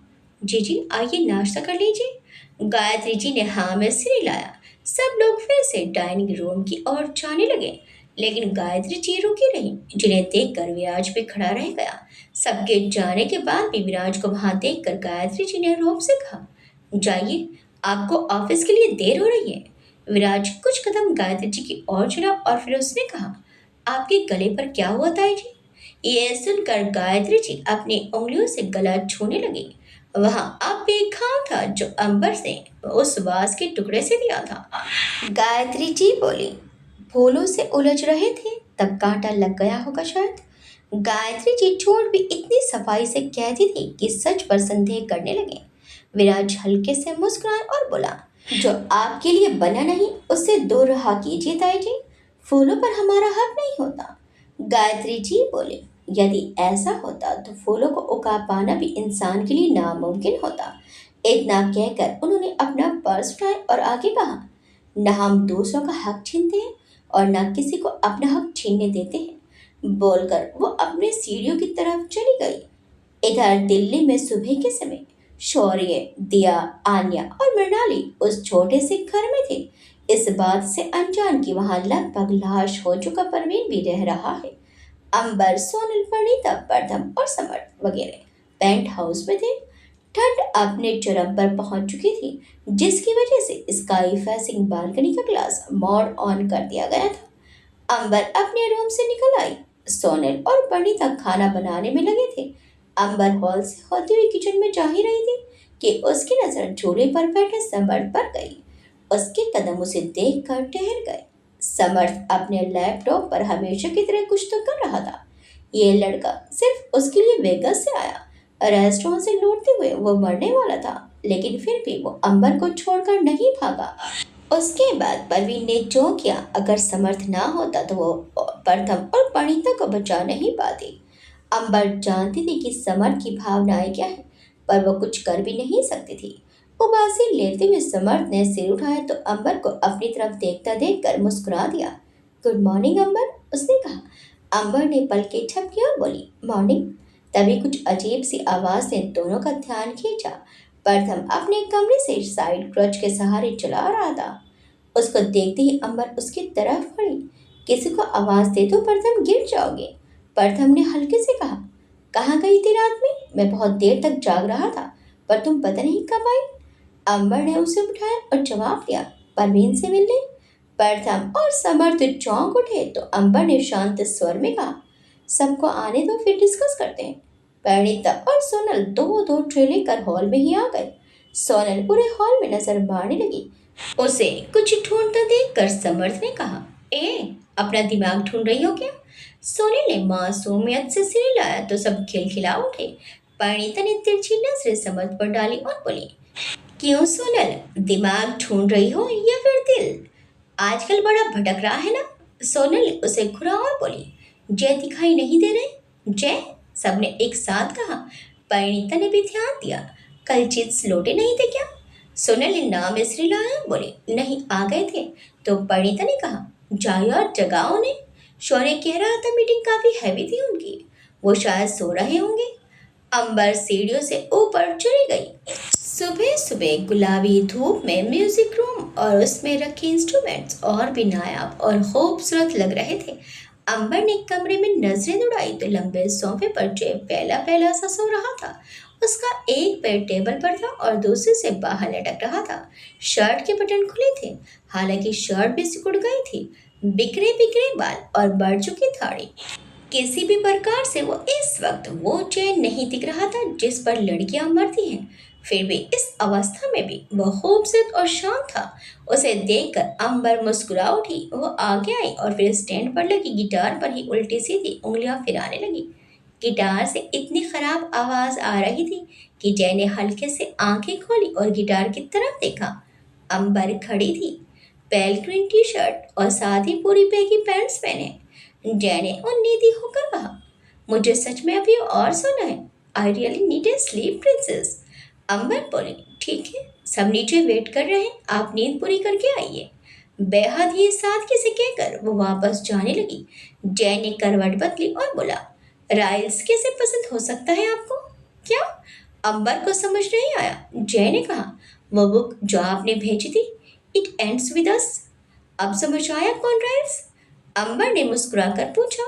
जी जी आइए नाश्ता कर लीजिए। गायत्री जी ने हाँ में सिर हिलाया। सब लोग फिर से डाइनिंग रूम की ओर जाने लगे, लेकिन गायत्री जी रुकी रही, जिन्हें देखकर विराज भी खड़ा रह गया। सबके जाने के बाद भी विराज को वहां देखकर गायत्री जी ने रोब से कहा, जाइए, आपको ऑफिस के लिए देर हो रही है। विराज कुछ कदम गायत्री जी की ओर चला और फिर उसने कहा, आपके गले पर क्या हुआ ताई जी? ये सुनकर गायत्री जी अपनी उंगलियों से गला छूने लगी। वहां आप एक घाव था जो अंबर से उस वास के टुकड़े से दिया था। गायत्री जी बोली, फूलों से उलझ रहे थे तब कांटा लग गया होगा शायद। गायत्री जी चोट भी इतनी सफाई से कहती थी कि सच पर संदेह करने लगे। विराज हल्के से मुस्कुराए और बोला, जो आपके लिए बना नहीं उससे दूर रहा कीजिए ताई जी, फूलों पर हमारा हक नहीं होता। गायत्री जी बोले, यदि ऐसा होता तो फूलों को उगा पाना भी इंसान के लिए नामुमकिन होता। इतना कहकर उन्होंने अपना पर्स उठाया और आगे कहा, न हम दूसरों का हक छीनते हैं और न किसी को अपना हक छीनने देते हैं। बोलकर वो अपने सीढ़ियों की तरफ चली गई। इधर दिल्ली में सुबह के समय शौर्य, दिया, आन्या और मृणाली उस छोटे से घर में थे। इस बात से अनजान कि वहां लगभग लाश हो चुका परवीन भी रह रहा है। अंबर, सोनल, परिणीता, प्रथम और समर्थ वगैरह पेंट हाउस में थे। ठंड अपने चरम पर पहुंच चुकी थी, जिसकी वजह से स्काई फेसिंग बालकनी का ग्लास मोड ऑन कर दिया गया था। अंबर अपने रूम से निकल आई। सोनल और परिणीता खाना बनाने में लगे थे। अंबर हॉल से होती हुई किचन में जा ही रही थी कि उसकी नजर झूले पर बैठे समर्थ पर गई। उसके कदम उसे देख कर ठहर गए। समर्थ अपने लैपटॉप पर हमेशा की तरह कुछ तो कर रहा था। ये लड़का सिर्फ उसके लिए वेगस से आया। रेस्टोरेंट से लौटते हुए वो मरने वाला था, लेकिन फिर भी वो अंबर को छोड़कर नहीं भागा। उसके बाद परवीन ने जो किया, अगर समर्थ ना होता तो वो प्रथम और परिणीता को बचा नहीं पाती। अंबर जानती थी कि समर्थ की भावनाएं क्या है, पर वो कुछ कर भी नहीं सकती थी। उबासी लेते हुए समर्थ ने सिर उठाया तो अंबर को अपनी तरफ देखता देखकर मुस्कुरा दिया। गुड मॉर्निंग अंबर, उसने कहा। अंबर ने पलकें झपकी और बोली, मॉर्निंग। तभी कुछ अजीब सी आवाज ने दोनों का ध्यान खींचा। प्रथम अपने कमरे से साइड क्रच के सहारे चला रहा था। उसको देखते ही अंबर उसकी तरफ बढ़ी। किसी को आवाज दे तो प्रथम गिर जाओगे। प्रथम ने हल्के से कहा, कहाँ गई थी रात में? मैं बहुत देर तक जाग रहा था, पर तुम पता नहीं कब आई। अंबर ने उसे उठाया और जवाब दिया, परवीन से मिलने। प्रथम और समर्थ चौंक उठे तो अंबर ने शांत स्वर में कहा, सबको आने दो, फिर डिस्कस करते हैं। परिणीता और सोनल दो दो ट्रे लेकर हॉल में ही आ गए। सोनल पूरे हॉल में नजर मारने लगी। उसे कुछ ढूंढता देखकर समर्थ ने कहा, अपना दिमाग ढूंढ रही हो क्या? सोनल ने मासूमियत से सिर हिलाया तो सब खिलखिला उठे। परिणीता ने तिरछी नजरें समर्थ पर डाली और बोली, क्यों सोनल, दिमाग ढूंढ रही हो या फिर दिल? आजकल बड़ा भटक रहा है ना? सोनल ने उसे घुरा और बोली, जय दिखाई नहीं दे रहे? जय, सबने एक साथ कहा। परिणीता ने भी ध्यान दिया। कल चिप्स लौटे नहीं थे क्या? सोनल ने नाम इसलिए लाया, बोले, नहीं आ गए थे। तो परिणीता ने कहा, जाओ और जगाओ उन्हें। शौर्य कह रहा था मीटिंग काफी हैवी थी उनकी, वो शायद सो रहे होंगे। अंबर सीढ़ियों से ऊपर चली गई। सुबह सुबह गुलाबी धूप में म्यूजिक रूम और उसमें रखे इंस्ट्रूमेंट्स और भी नायाब और खूबसूरत लग रहे थे। अंबर ने कमरे में नजरें दौड़ाई तो लंबे सोफे पर जय पहला पहला सा सो रहा था। उसका एक पैर टेबल पर था और दूसरे से बाहर लटक रहा था। शर्ट के बटन खुले थे, हालांकि शर्ट भी सिकुड़ गई थी। बिखरे बिखरे बाल और बढ़ चुकी दाढ़ी किसी भी प्रकार से वो इस वक्त वो चैन नहीं दिख रहा था जिस पर लड़कियां मरती हैं। फिर भी इस अवस्था में भी वह खूबसूरत और शांत था। उसे देखकर अंबर मुस्कुरा उठी। वो आगे आई और फिर स्टैंड पर लगी गिटार पर ही उल्टी सीधी उंगलियां फिराने लगी। गिटार से इतनी खराब आवाज आ रही थी कि जय ने हल्के से आंखें खोली और गिटार की तरफ देखा। अंबर खड़ी थी, पेल ग्रीन टी शर्ट और साथ ही पूरी बैगी पैंट्स पहने। जय ने उन्नीदी होकर कहा, मुझे सच में अभी और सोना है। I really need a sleep princess. Ambar बोली, ठीक है, सब नीचे वेट कर रहे हैं, आप नींद पूरी करके आइए। बेहद ही सादगी से कहकर वो वापस जाने लगी। जय ने करवट बदली और बोला, राइल्स कैसे पसंद हो सकता है आपको? क्या? अंबर को समझ नहीं आया। जय ने कहा, वो बुक जो आपने भेजी थी, इट एंड्स विद अस। अब समझ आया कौन राइल्स? अंबर ने मुस्कुराकर पूछा।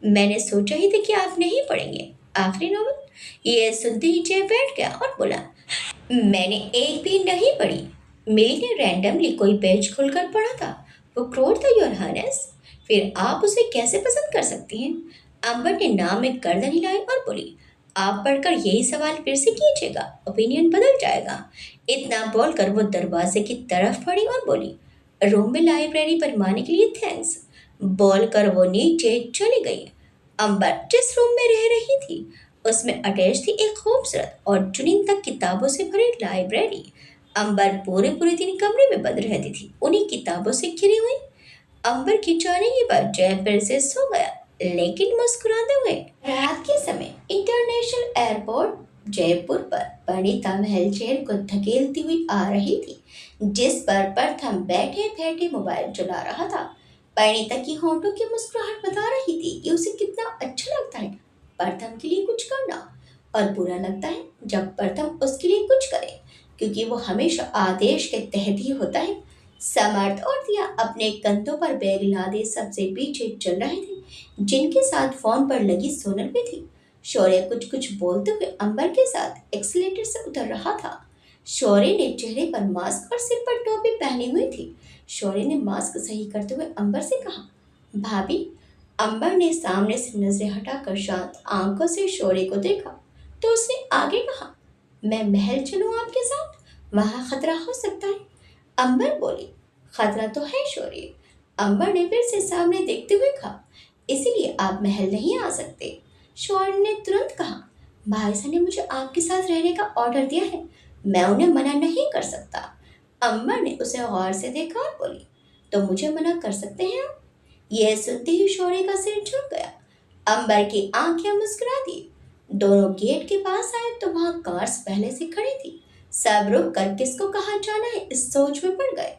मैंने सोचा ही था कि आप नहीं पढ़ेंगे आखिरी नॉवल। ये सुनते ही जय बैठ गया और बोला, मैंने एक भी नहीं पढ़ी। मिली ने रैंडमली कोई पेज खोलकर पढ़ा था। वो क्रोध था योर हाइनेस। फिर आप उसे कैसे पसंद कर सकती हैं? अंबर ने नाम में गर्दन हिलाई और बोली, आप पढ़कर यही सवाल फिर से कीजिएगा, ओपिनियन बदल जाएगा। इतना बोलकर वो दरवाजे की तरफ बढ़ी और बोली, रूम में लाइब्रेरी बनवाने के लिए थैंक्स। बोलकर वो नीचे चली गई। अंबर जिस रूम में रह रही थी उसमें अटैच थी एक खूबसूरत और चुनिंदा किताबों से भरी लाइब्रेरी। अंबर पूरे पूरे दिन कमरे में बंद रहती थी, उन्हीं किताबों से घिरी हुई। अंबर की जाने के बाद जय फिर से सो गया, लेकिन मुस्कुराते हुए। रात के समय इंटरनेशनल एयरपोर्ट जयपुर पर परिणीता व्हील चेयर को धकेलती हुई आ रही थी, जिस पर प्रथम बैठे बैठे मोबाइल चला रहा था। परिणीता की होंठों की मुस्कुराहट बता रही थी कि उसे कितना अच्छा लगता है प्रथम के लिए कुछ करना, और बुरा लगता है जब प्रथम उसके लिए कुछ करे, क्योंकि वो हमेशा आदेश के तहत ही होता है। समर्थ और दिया अपने कंधों पर बैग लादे सबसे पीछे चल रहे थे, जिनके साथ फोन पर लगी सोनल भी थी। शौर्य कुछ कुछ बोलते हुए अंबर के साथ एक्सीलेटर से उतर रहा था। शौर्य ने चेहरे पर मास्क और सिर पर टोपी पहनी हुई थी। शौर्य ने मास्क सही करते हुए अंबर से कहा, भाभी। अंबर ने सामने से नजरें हटाकर शांत आंखों से शौर्य को देखा तो उसने आगे कहा, मैं महल चलूं आपके साथ? वहां खतरा हो सकता है। अंबर बोली, खतरा तो है शौर्य। अंबर ने फिर से सामने देखते हुए कहा, इसीलिए आप महल नहीं आ सकते। शौर्य ने तुरंत कहा, भाई साहब ने मुझे आपके साथ रहने का ऑर्डर दिया है, मैं उन्हें मना नहीं कर सकता। अंबर ने उसे गौर से देखा और बोली, तो मुझे मना कर सकते हैं आप? यह सुनते ही शौर्य का सिर झुक गया। अंबर की आंखें मुस्कुरा दी। दोनों गेट के पास आए तो वहां कार्स पहले से खड़ी थी। सब रुक कर किसको कहाँ जाना है इस सोच में पड़ गए।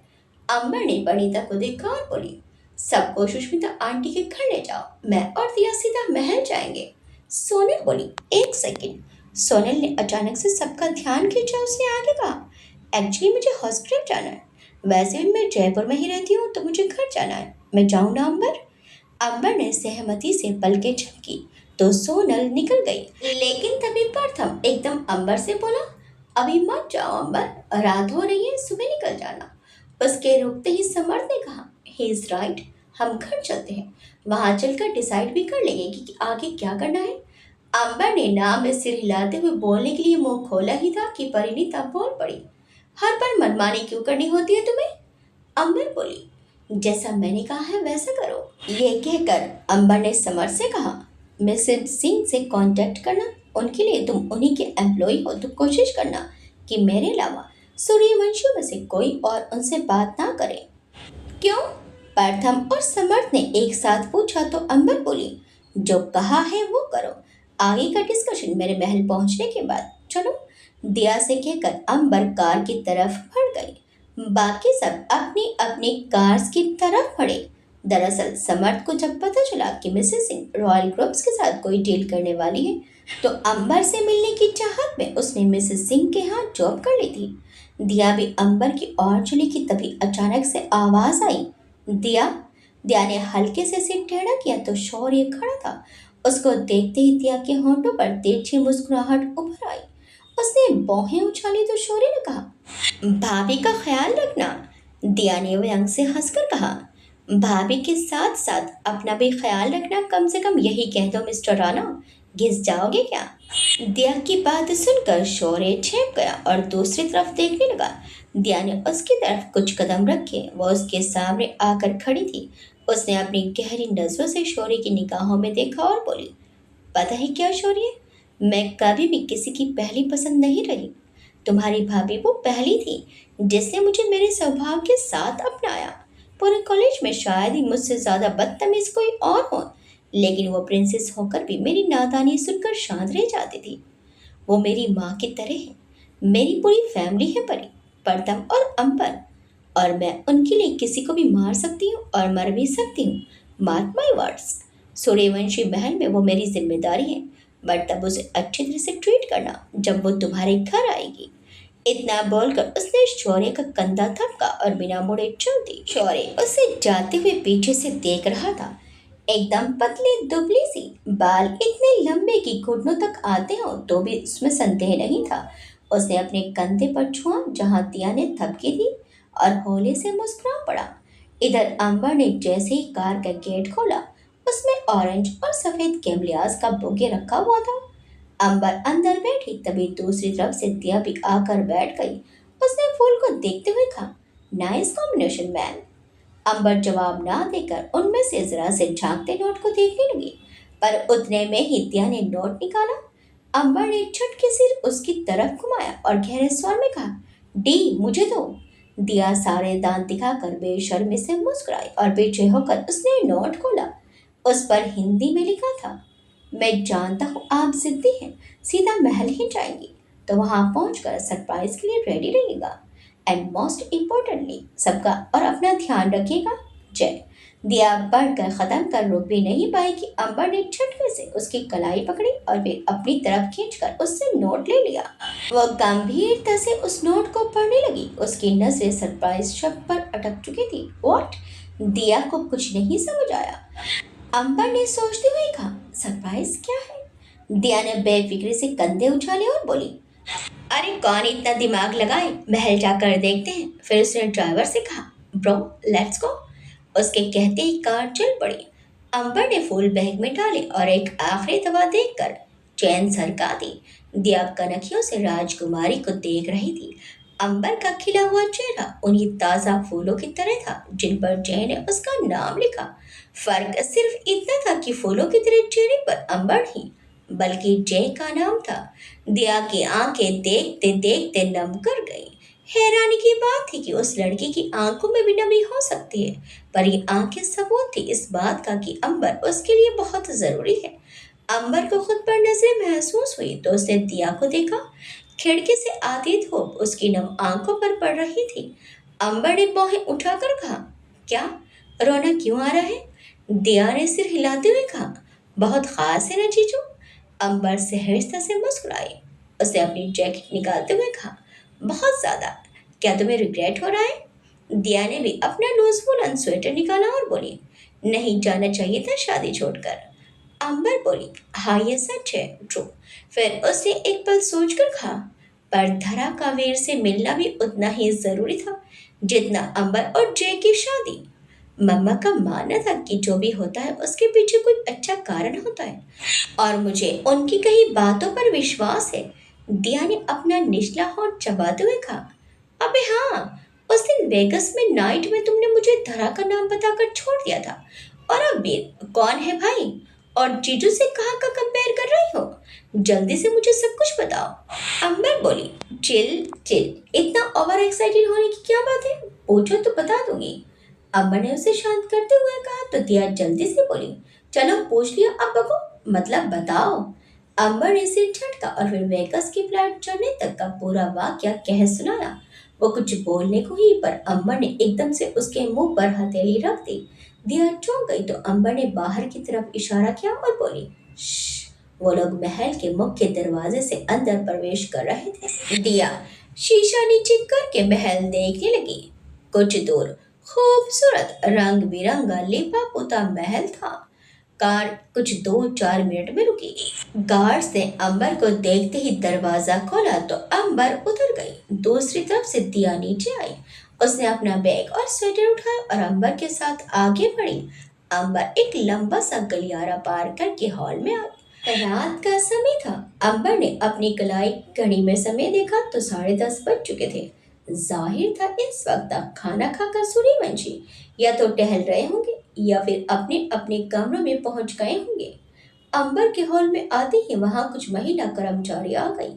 अंबर ने परिणीता को देखा और बोली, सबको सुष्मिता आंटी के घर ले जाओ, मैं और दिया सीधा महल जाएंगे। सोनल बोली, एक सेकंड। सोनल ने अचानक से सबका ध्यान खींचा। उसने आगे कहा, एक्चुअली मुझे हॉस्पिटल जाना है। वैसे भी मैं जयपुर में ही रहती हूँ तो मुझे घर जाना है। मैं जाऊँ ना अंबर? अंबर ने सहमति से पलकें झपकी तो सोनल निकल गई। लेकिन तभी प्रथम एकदम अंबर से बोला, अभी मत जाओ अंबर, रात हो रही है, सुबह निकल जाना। उसके रुकते ही समर्थ ने कहा, ही इज राइट, हम घर चलते हैं, वहां चलकर डिसाइड भी कर लेंगे कि आगे क्या करना है। अंबर ने नाम में सिर हिलाते हुए बोलने के लिए मुंह खोला ही था कि परिणीता बोल पड़ी, हर बार मनमानी क्यों करनी होती है तुम्हें? अंबर बोली, जैसा मैंने कहा है वैसा करो। ये कहकर अंबर ने समर से कहा, मिसेस सिंह से कांटेक्ट करना, उनके लिए तुम उन्हीं के एम्प्लॉय हो तो कोशिश करना कि मेरे अलावा सूर्यवंशियों में से कोई और उनसे बात ना करे। क्यों? प्रथम और समर्थ ने एक साथ पूछा तो अंबर बोली, जो कहा है वो करो, आगे का डिस्कशन मेरे महल पहुंचने के बाद। चलो। दिया से कहकर अंबर कार की तरफ बढ़ गई। बाकी सब अपनी अपनी कार्स की तरफ बढ़े। दरअसल समर्थ को जब पता चला कि मिसेस सिंह रॉयल ग्रुप्स के साथ कोई डील करने वाली है तो अंबर से मिलने की चाहत में उसने मिसेस सिंह के यहाँ जॉब कर ली थी। दिया भी अंबर की ओर चली कि तभी अचानक से आवाज आई, दिया। दिया ने हल्के से सिर टेढ़ा किया तो शौर्य खड़ा था। उसको देखते ही दिया के होंठों पर तिरछी मुस्कुराहट उभर आई। उसने बाहें उछाली तो शौर्य ने कहा, भाभी का ख्याल रखना। दिया ने व्यंग से हंसकर कहा, भाभी के साथ साथ अपना भी ख्याल रखना, कम से कम यही कह दो मिस्टर राणा। घिस जाओगे क्या? दिया की बात सुनकर शौर्य छिप गया और दूसरी तरफ देखने लगा। दिया ने उसकी तरफ कुछ कदम रखे, वह उसके सामने आकर खड़ी थी। उसने अपनी गहरी नजरों से शौर्य की निगाहों में देखा और बोली, पता है क्या शौर्य, मैं कभी भी किसी की पहली पसंद नहीं रही। तुम्हारी भाभी वो पहली थी जिसने मुझे मेरे स्वभाव के साथ अपनाया। पूरे कॉलेज में शायद ही मुझसे ज़्यादा बदतमीज कोई और हो, लेकिन वो प्रिंसेस होकर भी मेरी नादानी सुनकर शांत रह जाती थी। वो मेरी माँ की तरह है। मेरी पूरी फैमिली है परी, परतम और अंबर, और मैं उनके लिए किसी को भी मार सकती हूँ और मर भी सकती हूँ। Mark my words. सूर्यवंशी महल में वो मेरी जिम्मेदारी है, बट तब उसे अच्छी तरह से ट्रीट करना जब वो तुम्हारे घर आएगी। इतना बोलकर उसने शौर्य का कंधा थपका और बिना मुड़े चल दी। शौर्य उसे जाते हुए पीछे से देख रहा था। एकदम पतली दुबली सी, बाल इतने लंबे कि घुटनों तक आते हो तो भी उसमें संदेह नहीं था। उसने अपने कंधे पर छुआ जहां दिया ने थपकी दी और होले से मुस्कुरा पड़ा। इधर अंबर ने जैसे ही कार का गेट खोला, उसमें ऑरेंज और सफेद कैमलियास का बुके रखा हुआ था। अंबर अंदर बैठी तभी दूसरी तरफ से दिया भी आकर बैठ गई। उसने फूल को देखते हुए कहा, नाइस कॉम्बिनेशन मैन। अंबर जवाब ना देकर उनमें से जरा से झांकते नोट को देखने लगी, पर उतने में ही दिया ने नोट निकाला। अंबर ने चुटकी से उसकी तरफ घुमाया और गहरे स्वर में कहा, डी मुझे दो। दिया सारे दांत दिखाकर बेशर्मी से मुस्कुराई और पीछे होकर उसने नोट खोला। उस पर हिंदी में लिखा था, मैं जानता हूँ आप जिद्दी हैं, सीधा महल ही जाएंगी, तो वहां पहुंचकर सरप्राइज के लिए रेडी रहिएगा। एंड मोस्ट इम्पोर्टेंटली सबका और अपना ध्यान रखिएगा। जय। दिया पढ़कर खत्म कर रुक भी नहीं पाई कि अंबर ने झटके से उसकी कलाई पकड़ी और फिर अपनी तरफ खींचकर उससे नोट ले लिया। वह गंभीरता से उस नोट को पढ़ने लगी। उसकी नजरें सरप्राइज शब्द पर अटक चुकी थी। व्हाट? दिया को कुछ नहीं समझ आया। अंबर ने सोचते हुए कहा, सरप्राइज क्या है? दिया ने बेफिक्री से कंधे उछाले और बोली, अरे कौन इतना दिमाग लगाए, महल जाकर देखते हैं। फिर उसने ड्राइवर से कहा, ब्रो लेट्स गो। उसके कहते ही कार चल पड़ी। अंबर ने फूल बैग में डाले और एक आखिरी दवा देखकर चैन सरका दी। दिया कनखियों से राजकुमारी को देख रही थी। अंबर का खिला हुआ चेहरा उन्हीं ताज़ा फूलों की तरह था जिन पर जय ने उसका नाम लिखा। फर्क सिर्फ इतना था कि फूलों की तरह चेहरे पर अंबर नहीं, बल्कि जय का नाम था। दिया की आंखें देखते देखते नम कर गईं। हैरानी की बात थी कि उस लड़की की आंखों में भी नमी हो सकती है, पर ये आंखें सबूत थी इस बात का कि अंबर उसके लिए बहुत जरूरी है। अंबर को खुद पर नजरें महसूस हुई तो उसने दिया को देखा। खिड़की से आती धूप उसकी नम आंखों पर पड़ रही थी। अंबर ने बाहें उठाकर कहा, क्या रोना क्यों आ रहा है? दिया ने सिर हिलाते हुए कहा, बहुत खास है ना जीजू। अंबर सहजता से मुस्कुराई। उसने अपनी जैकेट निकालते हुए कहा, बहुत ज्यादा। क्या तुम्हें रिग्रेट हो रहा है? दिया ने भी अपना लूज वूलन स्वेटर निकाला और बोली, नहीं जाना चाहिए था शादी छोड़कर। अंबर बोली, हाँ ये सच है, ट्रू। फिर उसने एक पल सोचकर कहा, पर धरा का वीर से मिलना भी उतना ही जरूरी था जितना अंबर और जय की शादी। मम्मा का मानना था कि जो भी होता है उसके पीछे कोई अच्छा कारण होता है, और मुझे उनकी कही बातों पर विश्वास है। दिया ने अपना निचला होंठ चबाते हुए कहा, अबे हाँ, उस दिन वेगस में नाइट में तुमने मुझे धरा का नाम बताकर छोड़ दिया था, और अब वीर कौन है भाई? और जीजू से कहाँ का कंपेयर कर रही हो? जल्दी से मुझे सब कुछ बताओ। अंबर बोली, चिल चिल, इतना ओवर एक्साइटेड होने की क्या बात है? पूछो तो बता दूंगी। अंबर ने उसे शांत करते हुए कहा तो दिया जल्दी से बोली, चलो पूछ लिया अब बको, मतलब बताओ। अंबर ने सिर झटका और फिर वेगस की फ्लाइट चढ़ने तक का पूरा वाक्य कह सुनाया। वो कुछ बोलने को ही पर अंबर ने एकदम से उसके मुंह पर हथेली रख दी। दिया चौंक गई तो अंबर ने बाहर की तरफ इशारा किया और बोली, श्श। वो लोग महल के मुख्य दरवाजे से अंदर प्रवेश कर रहे थे। दिया शीशा नीचे करके महल देखने लगी। कुछ दूर खूबसूरत रंग बिरंगा लिपा पुता महल था। कार कुछ 2-4 मिनट में रुकी। गार्ड्स ने अंबर को देखते ही दरवाजा खोला तो अंबर उतर गई। दूसरी तरफ से दिया नीचे आई उसने अपना बैग और स्वेटर उठाया और अंबर के साथ आगे बढ़ी। अंबर एक लंबा सा गलियारा पार करके हॉल में आई। रात का समय था। अंबर ने अपनी कलाई घड़ी में समय देखा तो 10:30 बज चुके थे। जाहिर था इस वक्त तक खाना खाकर सूर्यवंशी या तो टहल रहे होंगे या फिर अपने अपने कमरों में पहुंच गए होंगे। अंबर के हॉल में आते ही वहां कुछ महिला कर्मचारी आ गई।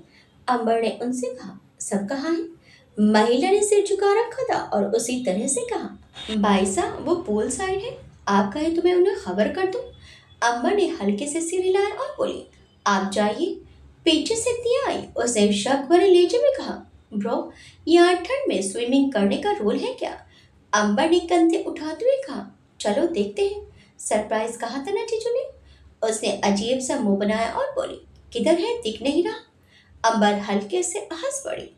अंबर ने उनसे कहा, सब कहाँ हैं? महिला ने सिर झुका रखा था और उसी तरह से कहा, भाई साहब वो पूल साइड है, आप कहें तो मैं उन्हें खबर कर दूं। अंबर ने हल्के से सिर हिलाया और बोली, आप जाइए। पीछे से दिया आई। उसने शक भरे लहजे में कहा, ब्रो, यहाँ ठंड में स्विमिंग करने का रूल है क्या? अंबर ने कंधे उठाते हुए कहा, चलो देखते हैं। सरप्राइज कहा था ना जीजू ने। उसने अजीब सा मुंह बनाया और बोली, किधर है, दिख नहीं रहा। अंबर हल्के से हंस पड़ी।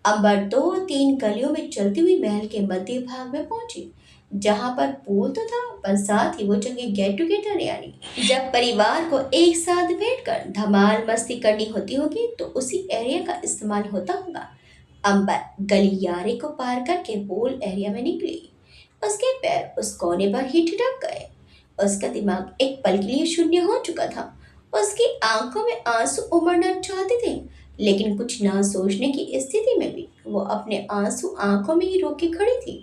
अंबर 2-3 गलियों में चलती हुई महल के मध्य भाग में पहुंची, जहां पर पूल तो था पर साथ ही वो जगह गेट टुगेदर यानी जब परिवार को एक साथ बैठकर धमाल मस्ती करनी होती होगी तो उसी एरिया का इस्तेमाल होता होगा। अंबर गलियारे को पार करके पूल एरिया में निकली। उसके पैर उस कोने पर ही ठिठक गए। उसका दिमाग एक पल के लिए शून्य हो चुका था। उसकी आंखों में आंसू उमड़ना चाहते थे, लेकिन कुछ ना सोचने की स्थिति में भी वो अपने आंसू आंखों में ही रोके खड़ी थी।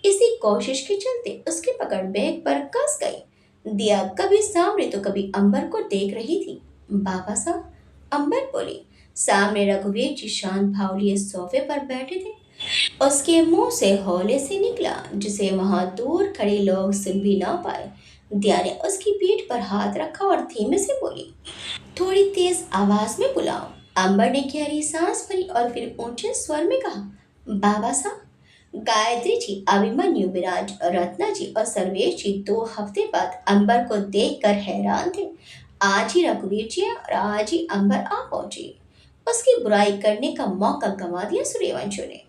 इसी कोशिश के चलते उसकी पकड़ बैग पर कस गई। दिया कभी सामने तो कभी अंबर को देख रही थी। बाबा साहब, अंबर बोली। सामने रघुवीर जी शांत भाव लिए सोफे पर बैठे थे। उसके मुंह से हौले से निकला जिसे वहां दूर खड़े लोग सुन भी ना पाए। दिया ने उसकी पीठ पर हाथ रखा और धीमे से बोली, थोड़ी तेज आवाज में बुलाओ। अंबर ने गहरी सांस भरी और फिर ऊंचे स्वर में कहा, बाबा साहब। गायत्री जी, अभिमन्यु, विराज और रत्ना जी और सर्वेश जी 2 हफ्ते बाद अंबर को देखकर हैरान थे। आज ही रघुवीर जी और आज ही अंबर आ पहुंची। उसकी बुराई करने का मौका गंवा दिया सूर्यवंशु ने।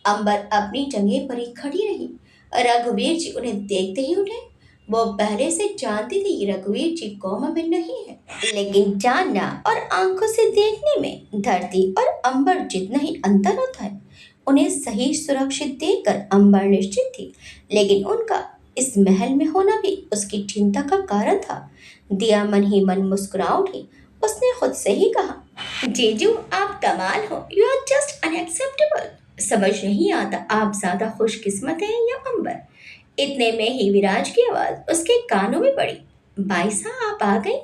अंबर अपनी जगह पर ही खड़ी रही। रघुवीर जी उन्हें देखते ही उठे। वो पहले से जानती थी कि रघुवीर जी कोमा में नहीं है, लेकिन जानना और आंखों से देखने में धरती और अंबर जितना ही अंतर होता है। उन्हें सही सुरक्षित देखकर अंबर निश्चित थी, लेकिन उनका इस महल में होना भी उसकी चिंता का कारण था। दिया मन ही मन मुस्कुरा उठी। उसने खुद से ही कहा, जीजू आप कमाल हो, यू आर जस्ट अनएक्सेप्टेबल। समझ नहीं आता आप ज्यादा खुशकिस्मत हैं या अंबर। इतने में ही विराज की आवाज उसके कानों में पड़ी। भाई साहब आप आ गए,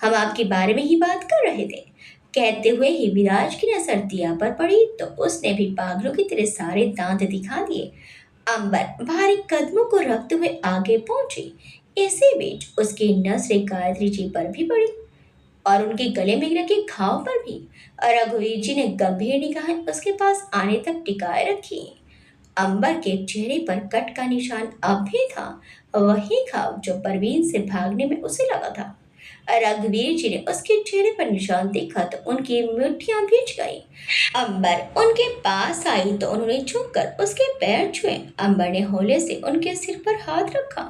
हम आपके बारे में ही बात कर रहे थे। कहते हुए ही विराज की नजर दिया पर पड़ी तो उसने भी पागलों की तरह सारे दांत दिखा दिए। अंबर भारी कदमों को रखते हुए आगे पहुंची। इसी बीच उसकी नजरें गायत्री जी पर भी पड़ी और उनके गले में लगे घाव पर भी। और रघुवीर जी ने गंभीर निगाहें उसके पास आने तक टिकाए रखी। अंबर के चेहरे पर कट का निशान अब भी था, वही घाव जो परवीन से भागने में उसे लगा था। रघुवीर जी ने उसके चेहरे पर निशान देखा तो उनकी मुट्ठियां भींच गई। अंबर उनके पास आई तो उन्होंने झुककर उसके पैर छुए। अंबर ने हौले से उनके सिर पर हाथ रखा।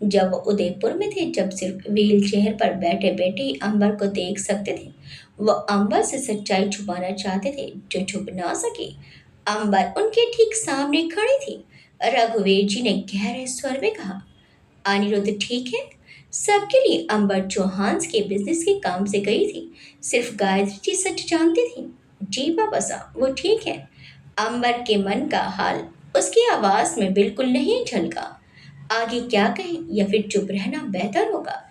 जब वो उदयपुर में थे, जब सिर्फ व्हील चेयर पर बैठे बैठे ही अंबर को देख सकते थे, वो अंबर से सच्चाई छुपाना चाहते थे जो छुप ना सके। अंबर उनके ठीक सामने खड़ी थी। रघुवीर जी ने गहरे स्वर में कहा, अनिरुद्ध ठीक है? सबके लिए अंबर चौहान के बिजनेस के काम से गई थी। सिर्फ गायत्री जी सच जानती थी। जी बाबा साहब, वो ठीक है। अंबर के मन का हाल उसकी आवाज में बिल्कुल नहीं झलका। आगे क्या कहें या फिर चुप रहना बेहतर होगा।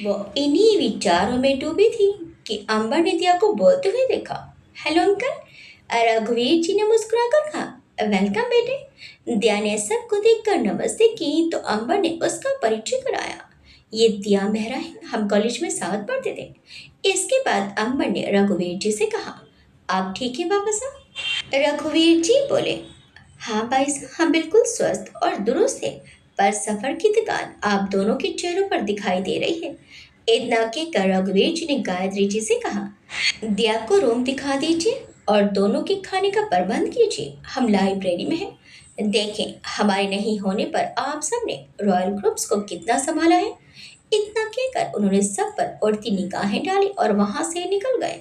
वो इन्हीं विचारों में डूबी थी कि अंबर ने दिया को बोलते हुए देखा। Hello uncle. रघुवीर जी ने मुस्कुराकर कहा, वेलकम बेटे। दिया ने सबको देखकर नमस्ते की तो अंबर ने उसका परिचय कराया। ये दिया मेहरा है, हम कॉलेज में साथ पढ़ते थे। इसके बाद अंबर ने रघुवीर जी से कहा, आप ठीक है बाबा साहब? रघुवीर जी बोले, हाँ भाई साहब, हम बिल्कुल स्वस्थ और दुरुस्त है, पर सफर की थकान आप दोनों के चेहरों पर दिखाई दे रही है। इतना कहकर रघुवीर जी ने गायत्री जी से कहा, दिया को रूम दिखा दीजिए और दोनों के खाने का प्रबंध कीजिए। हम लाइब्रेरी में हैं। देखें, हमारे नहीं होने पर आप सबने रॉयल ग्रुप्स को कितना संभाला है। इतना कहकर उन्होंने सब पर उड़ती निगाहें डाली और वहां से निकल गए।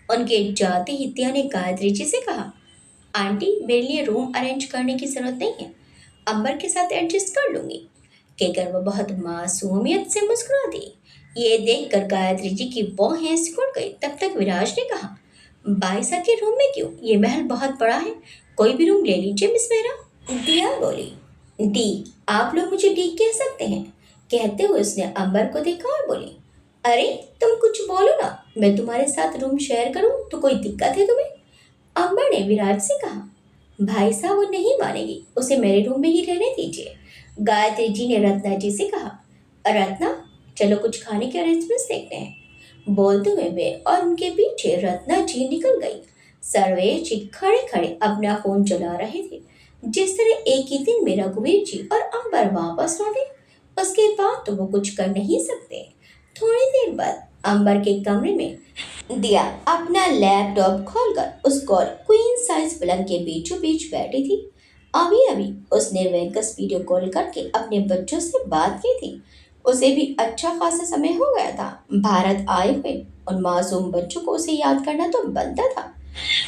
उनके जाते ही दिया ने गायत्री जी से कहा, आंटी मेरे लिए रूम अरेंज करने की जरूरत नहीं है। अंबर के साथ एडजस्ट कर लूंगी, कहकर वो बहुत मासूमियत से मुस्कुरा दी। ये देखकर गायत्री जी की भौहें सिकुड़ गई। तब तक विराज ने कहा, बाईसा के रूम में क्यों? ये महल बहुत बड़ा है, कोई भी रूम ले लीजिए मिस मेहरा। दिया बोली, डी, आप लोग मुझे डी कह सकते हैं। कहते हुए उसने अंबर को देखा और बोली, अरे तुम कुछ बोलो ना, मैं तुम्हारे साथ रूम शेयर करूं तो कोई दिक्कत है तुम्हें? अंबर ने विराज से कहा, भाई साहब वो नहीं मानेगी, उसे मेरे रूम में ही रहने दीजिए। गायत्री जी ने रत्ना जी से कहा, रत्ना चलो कुछ खाने के अरेंजमेंट्स देखते हैं। बोलते हुए वे और उनके पीछे रत्ना जी निकल गई। सर्वेश जी खड़े खड़े अपना फोन चला रहे थे। जिस तरह एक ही दिन में रघुवीर जी और अंबर वापस लौटे, उसके बाद तो वो कुछ कर नहीं सकते। थोड़ी देर बाद अंबर के कमरे में दिया अपना लैपटॉप खोलकर उस क्वीन साइज पलंग के बीचों बीच बैठी थी। अभी अभी उसने वेंकस वीडियो कॉल करके अपने बच्चों से बात की थी। उसे भी अच्छा खासा समय हो गया था भारत आए हुए। उन मासूम बच्चों को उसे याद करना तो बनता था।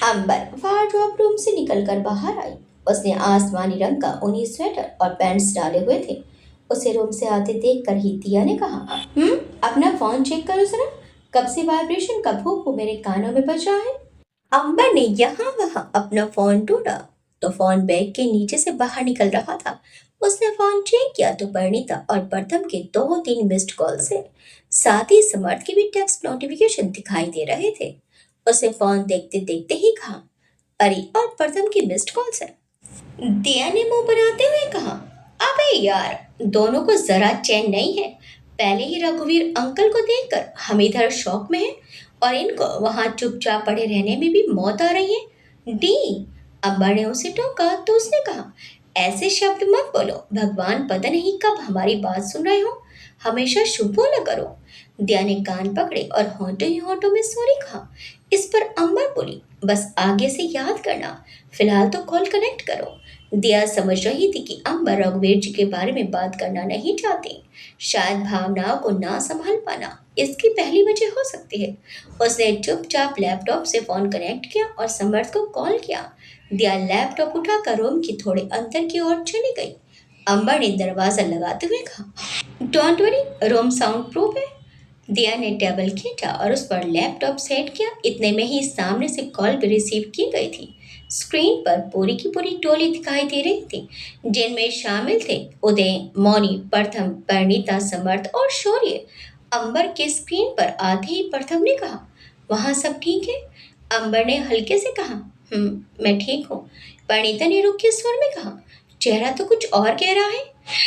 अंबर वार्डरोब रूम से निकलकर बाहर आई। उसने आसमानी रंग का ऊनी स्वेटर और पैंट्स डाले हुए थे। उसे रूम से आते देख कर ही दिया ने कहा, अपना फोन चेक करो जरा, कब से वाइब्रेशन का भूख मेरे कानों में बज रहा है। अंबर ने यहाँ वहाँ अपना फोन ढूंढा तो फोन बैग के नीचे से बाहर निकल रहा था। उसने फोन चेक किया तो परिणीता और प्रथम के 2-3 मिस्ड कॉल से साथ ही समर्थ के भी टेक्स्ट नोटिफिकेशन दिखाई दे रहे थे। उसे फोन देखते देखते ही कहा, अरे और प्रथम की मिस्ड कॉल्स है। दिया ने मुंह बनाते हुए कहा, अबे यार, दोनों को जरा चैन नहीं है। पहले ही रघुवीर अंकल को देखकर हम इधर शौक में हैं और इनको वहां चुपचाप पड़े रहने में भी मौत आ रही है। डी, अंबर ने उसे टोका तो उसने कहा, ऐसे शब्द मत बोलो, भगवान पता नहीं कब हमारी बात सुन रहे हो, हमेशा शुभ बोला करो। दिया ने कान पकड़े और होंठों ही होंठों में सॉरी कहा। इस पर अंबर बोली, बस आगे से याद करना, फिलहाल तो कॉल कनेक्ट करो। दिया समझ रही थी कि अंबर रघुवीर जी के बारे में बात करना नहीं चाहती। शायद भावनाओं को ना संभाल पाना इसकी पहली वजह हो सकती है। उसने चुपचाप लैपटॉप से फोन कनेक्ट किया और समर्थ को कॉल किया। दिया लैपटॉप उठाकर रूम की थोड़े अंतर की ओर चली गई। अंबर ने दरवाजा लगाते हुए कहा, don't worry, room sound proof है। दिया ने टेबल खींचा और उस पर लैपटॉप सेट किया। इतने में ही सामने से कॉल भी रिसीव की गई थी। स्क्रीन पर पूरी की पूरी टोली दिखाई दे रही थी, जिनमें शामिल थे उदय, मौनी, प्रथम, परिणीता, समर्थ और शौर्य। अंबर के स्क्रीन पर आते ही प्रथम ने कहा, वहाँ सब ठीक है? अंबर ने हल्के से कहा, मैं ठीक हूँ। परिणीता ने रुके स्वर में कहा, चेहरा तो कुछ और कह रहा है।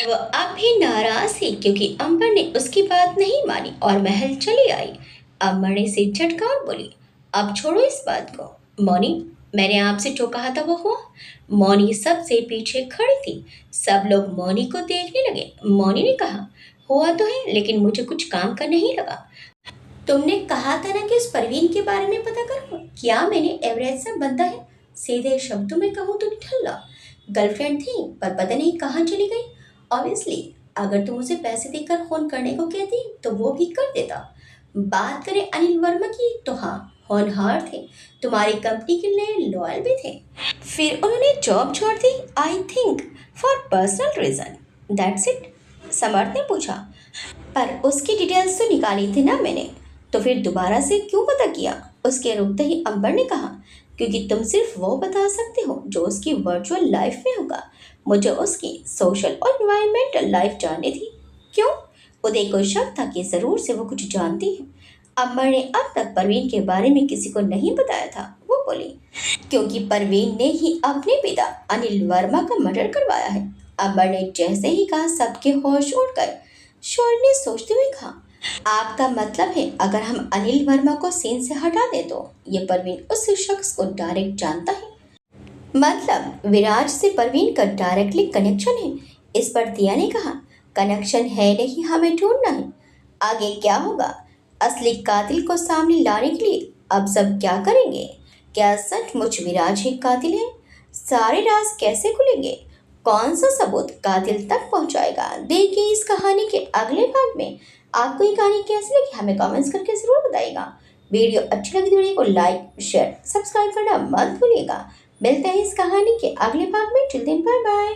वह अब भी नाराज थी क्योंकि अंबर ने उसकी बात नहीं मानी और महल चली आई। अंबर ने सिर झटका और बोली, अब छोड़ो इस बात को। मौनी, मैंने आपसे जो कहा था वो हुआ? मौनी सबसे पीछे खड़ी थी। सब लोग मौनी को देखने लगे। मौनी ने कहा, हुआ तो है, लेकिन मुझे कुछ काम का नहीं लगा। तुमने कहा था ना कि उस परवीन के बारे में पता करो। क्या मैंने एवरेज सा बंदा है? सीधे शब्दों में कहूँ तो ठल्ला। गर्लफ्रेंड थी पर पता नहीं कहाँ चली गई। ऑब्वियसली अगर तुम उसे पैसे देकर फोन करने को कहती तो वो भी कर देता। बात करें अनिल वर्मा की तो हाँ, होनहार थे, तुम्हारी कंपनी के लिए लॉयल भी थे। फिर उन्होंने जॉब छोड़ दी, I think for personal reason, that's it. Samarth ने पूछा, पर उसकी डिटेल्स तो निकाली थी ना मैंने, तो फिर दोबारा से क्यों पता किया? उसके रुकते ही अंबर ने कहा, क्योंकि तुम सिर्फ वो बता सकते हो जो उसकी वर्चुअल लाइफ में होगा। मुझे उसकी सोशल और इन्वायरमेंटल लाइफ जाननी थी। क्यों? उदय को शक था कि जरूर से वो कुछ जानती है। अंबर ने अब तक परवीन के बारे में किसी को नहीं बताया था। वो बोली, क्योंकि परवीन ने ही अपने पिता अनिल वर्मा का मर्डर करवाया है। अंबर ने जैसे ही कहा सबके होश उड़ गए। शौर्य ने सोचते हुए कहा, आपका मतलब है अगर हम अनिल वर्मा को सीन से हटा दे तो ये परवीन उस शख्स को डायरेक्ट जानता है? मतलब विराज से परवीन का डायरेक्टली कनेक्शन है? इस पर दिया ने कहा, कनेक्शन है नहीं, हमें ढूंढना है। आगे क्या होगा? असली कातिल को सामने लाने के लिए अब सब क्या करेंगे? क्या सचमुच विराज ही कातिल है? सारे राज कैसे खुलेंगे? कौन सा सबूत कातिल तक पहुंचाएगा? देखिए इस कहानी के अगले भाग में। आपको ये कहानी कैसी लगी हमें कमेंट्स करके जरूर बताइएगा। वीडियो अच्छी लगी तो वीडियो को लाइक, शेयर, सब्सक्राइब करना मत भूलिएगा। मिलते हैं इस कहानी के अगले भाग में। Till then bye bye.